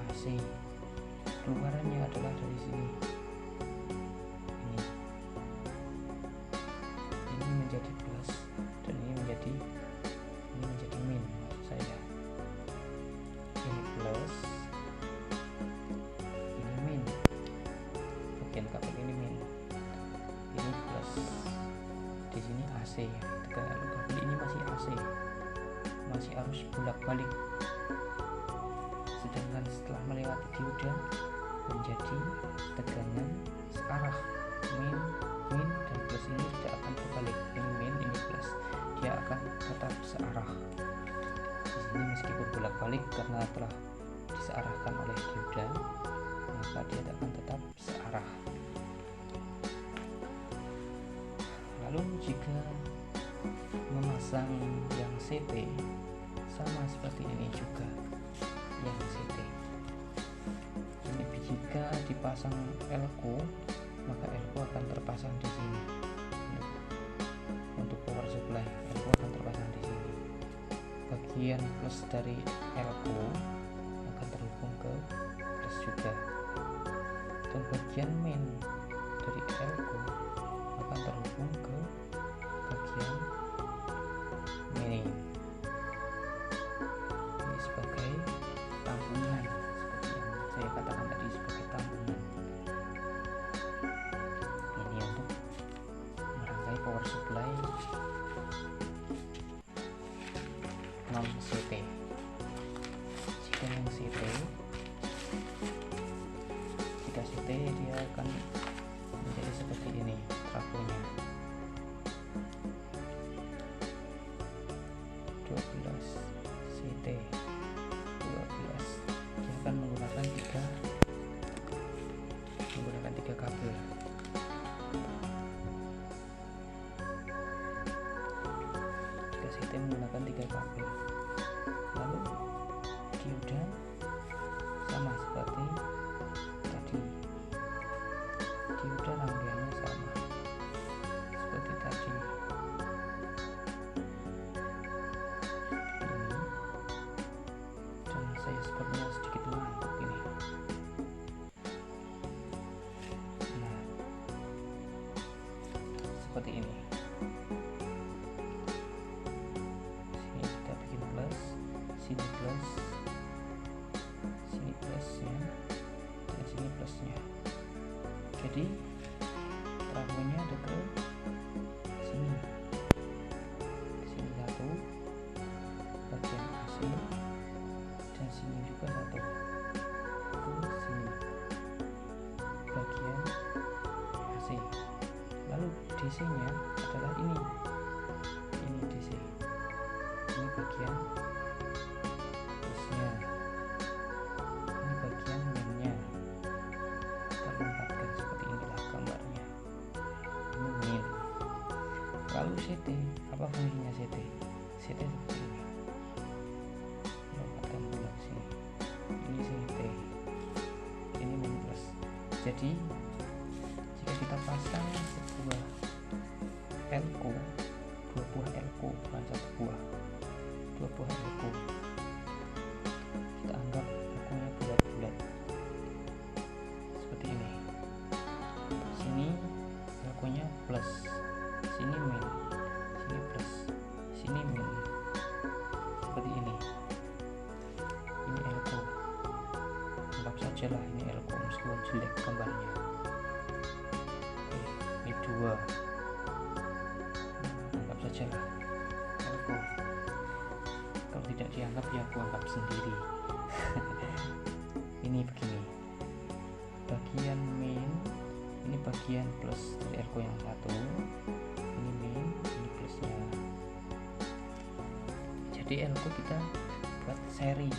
AC. Keluarannya adalah dari sini. Ini menjadi plus dan ini menjadi min maksud saya. Ini plus, ini min. Bagian kabel ini min. Ini plus. Di sini AC. Tegangan kabel ini masih AC. Masih harus bolak-balik. Sedangkan setelah melewati dioda menjadi tegangan searah. Min dan plus ini tidak akan berbalik. Ini min, ini plus. Dia akan tetap searah. Di sini meskipun bolak-balik karena telah disearahkan oleh dioda, maka dia akan tetap searah. Lalu jika memasang yang CT sama seperti ini juga yang CT. Ini jika dipasang elko, maka elko akan terpasang di sini. Untuk power supply, elko akan terpasang di sini. Bagian plus dari elko akan terhubung ke plus juga, dan bagian main dari elko akan terhubung ke bagian main. Ini sebagai tampungan, seperti yang saya katakan tadi, sebagai tampungan. Ini untuk merangkai power supply non CT. Jika yang CT, dia akan menjadi seperti ini trafonya. 12 CT 12. Dia akan menggunakan tiga kabel. Jika CT menggunakan 3 kabel. Lalu dioda sama seperti tadi. Dioda rangkaiannya sama seperti tadi. Saya sepertinya sedikit ngantuk ini. Nah, seperti ini. Sini kita bikin plus, sini plus, sini plusnya, dan sini plusnya. Jadi trafonya ada ke sini. Sini satu, bagian AC. Dan sini juga satu ke sini bagian AC. Lalu DC nya adalah ini DC, ini bagian plusnya, ini bagian minnya. Kita lompatkan seperti inilah gambarnya. Ini min. Lalu CT, apa fungsinya CT? CT seperti ini. Ini CT, ini min plus. Jadi jika kita pasang sebuah elko, 2 buah elko, bukan 1 buah, 2 buah elko, kita anggap elkonya bulat-bulat seperti ini. Sini elkonya plus, sini min, sini plus, sini min, seperti ini. Ini elko, anggap saja lah ini elko meskipun jelek gambarnya. Oke, ini 2, anggap saja lah elko. Kalau tidak dianggap ya aku anggap sendiri. ini begini, bagian main ini bagian plus dari elko yang satu, ini main, ini plusnya. Jadi elko kita buat seri,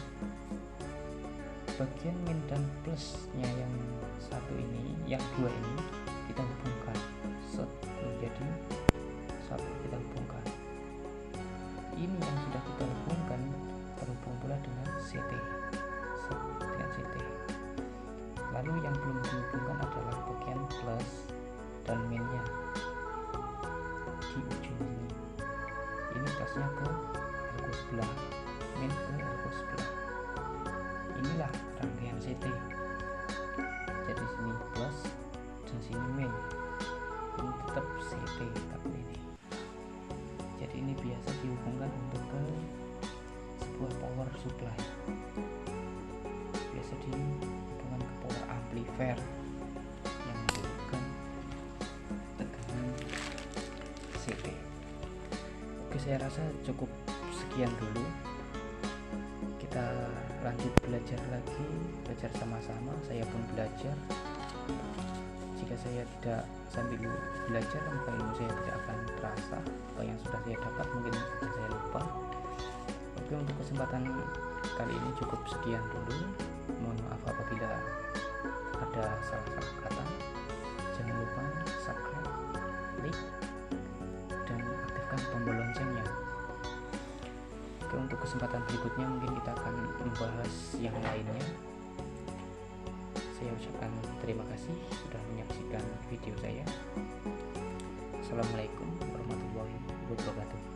bagian min dan plusnya yang satu ini, yang dua ini kita hubungkan set menjadi satu, kita hubungkan. Ini yang sudah kita hubungkan terhubung pula dengan CT, set dengan CT. Lalu yang belum dihubungkan adalah bagian plus dan minnya di ujung ini. Ini plusnya ke elko sebelah, min ke elko sebelah. Inilah rangkaian CT. Jadi sini plus dan sini min, ini tetap CT tapi ini. Jadi ini biasa dihubungkan untuk ke sebuah power supply, biasa dihubungkan ke power amplifier yang memberikan tekanan CT. Oke, saya rasa cukup sekian dulu. Kita lanjut belajar lagi, belajar sama-sama. Saya pun belajar. Jika saya tidak sambil belajar, maka ilmu saya tidak akan terasa. Apa yang sudah saya dapat mungkin sudah saya lupa. Oke, untuk kesempatan kali ini cukup sekian dulu. Mohon maaf apabila ada salah-salah kata. Jangan lupa subscribe, like, dan aktifkan tombol loncengnya. Oke, untuk kesempatan berikutnya mungkin kita akan membahas yang lainnya. Saya ucapkan terima kasih sudah menyaksikan video saya. Assalamualaikum warahmatullahi wabarakatuh.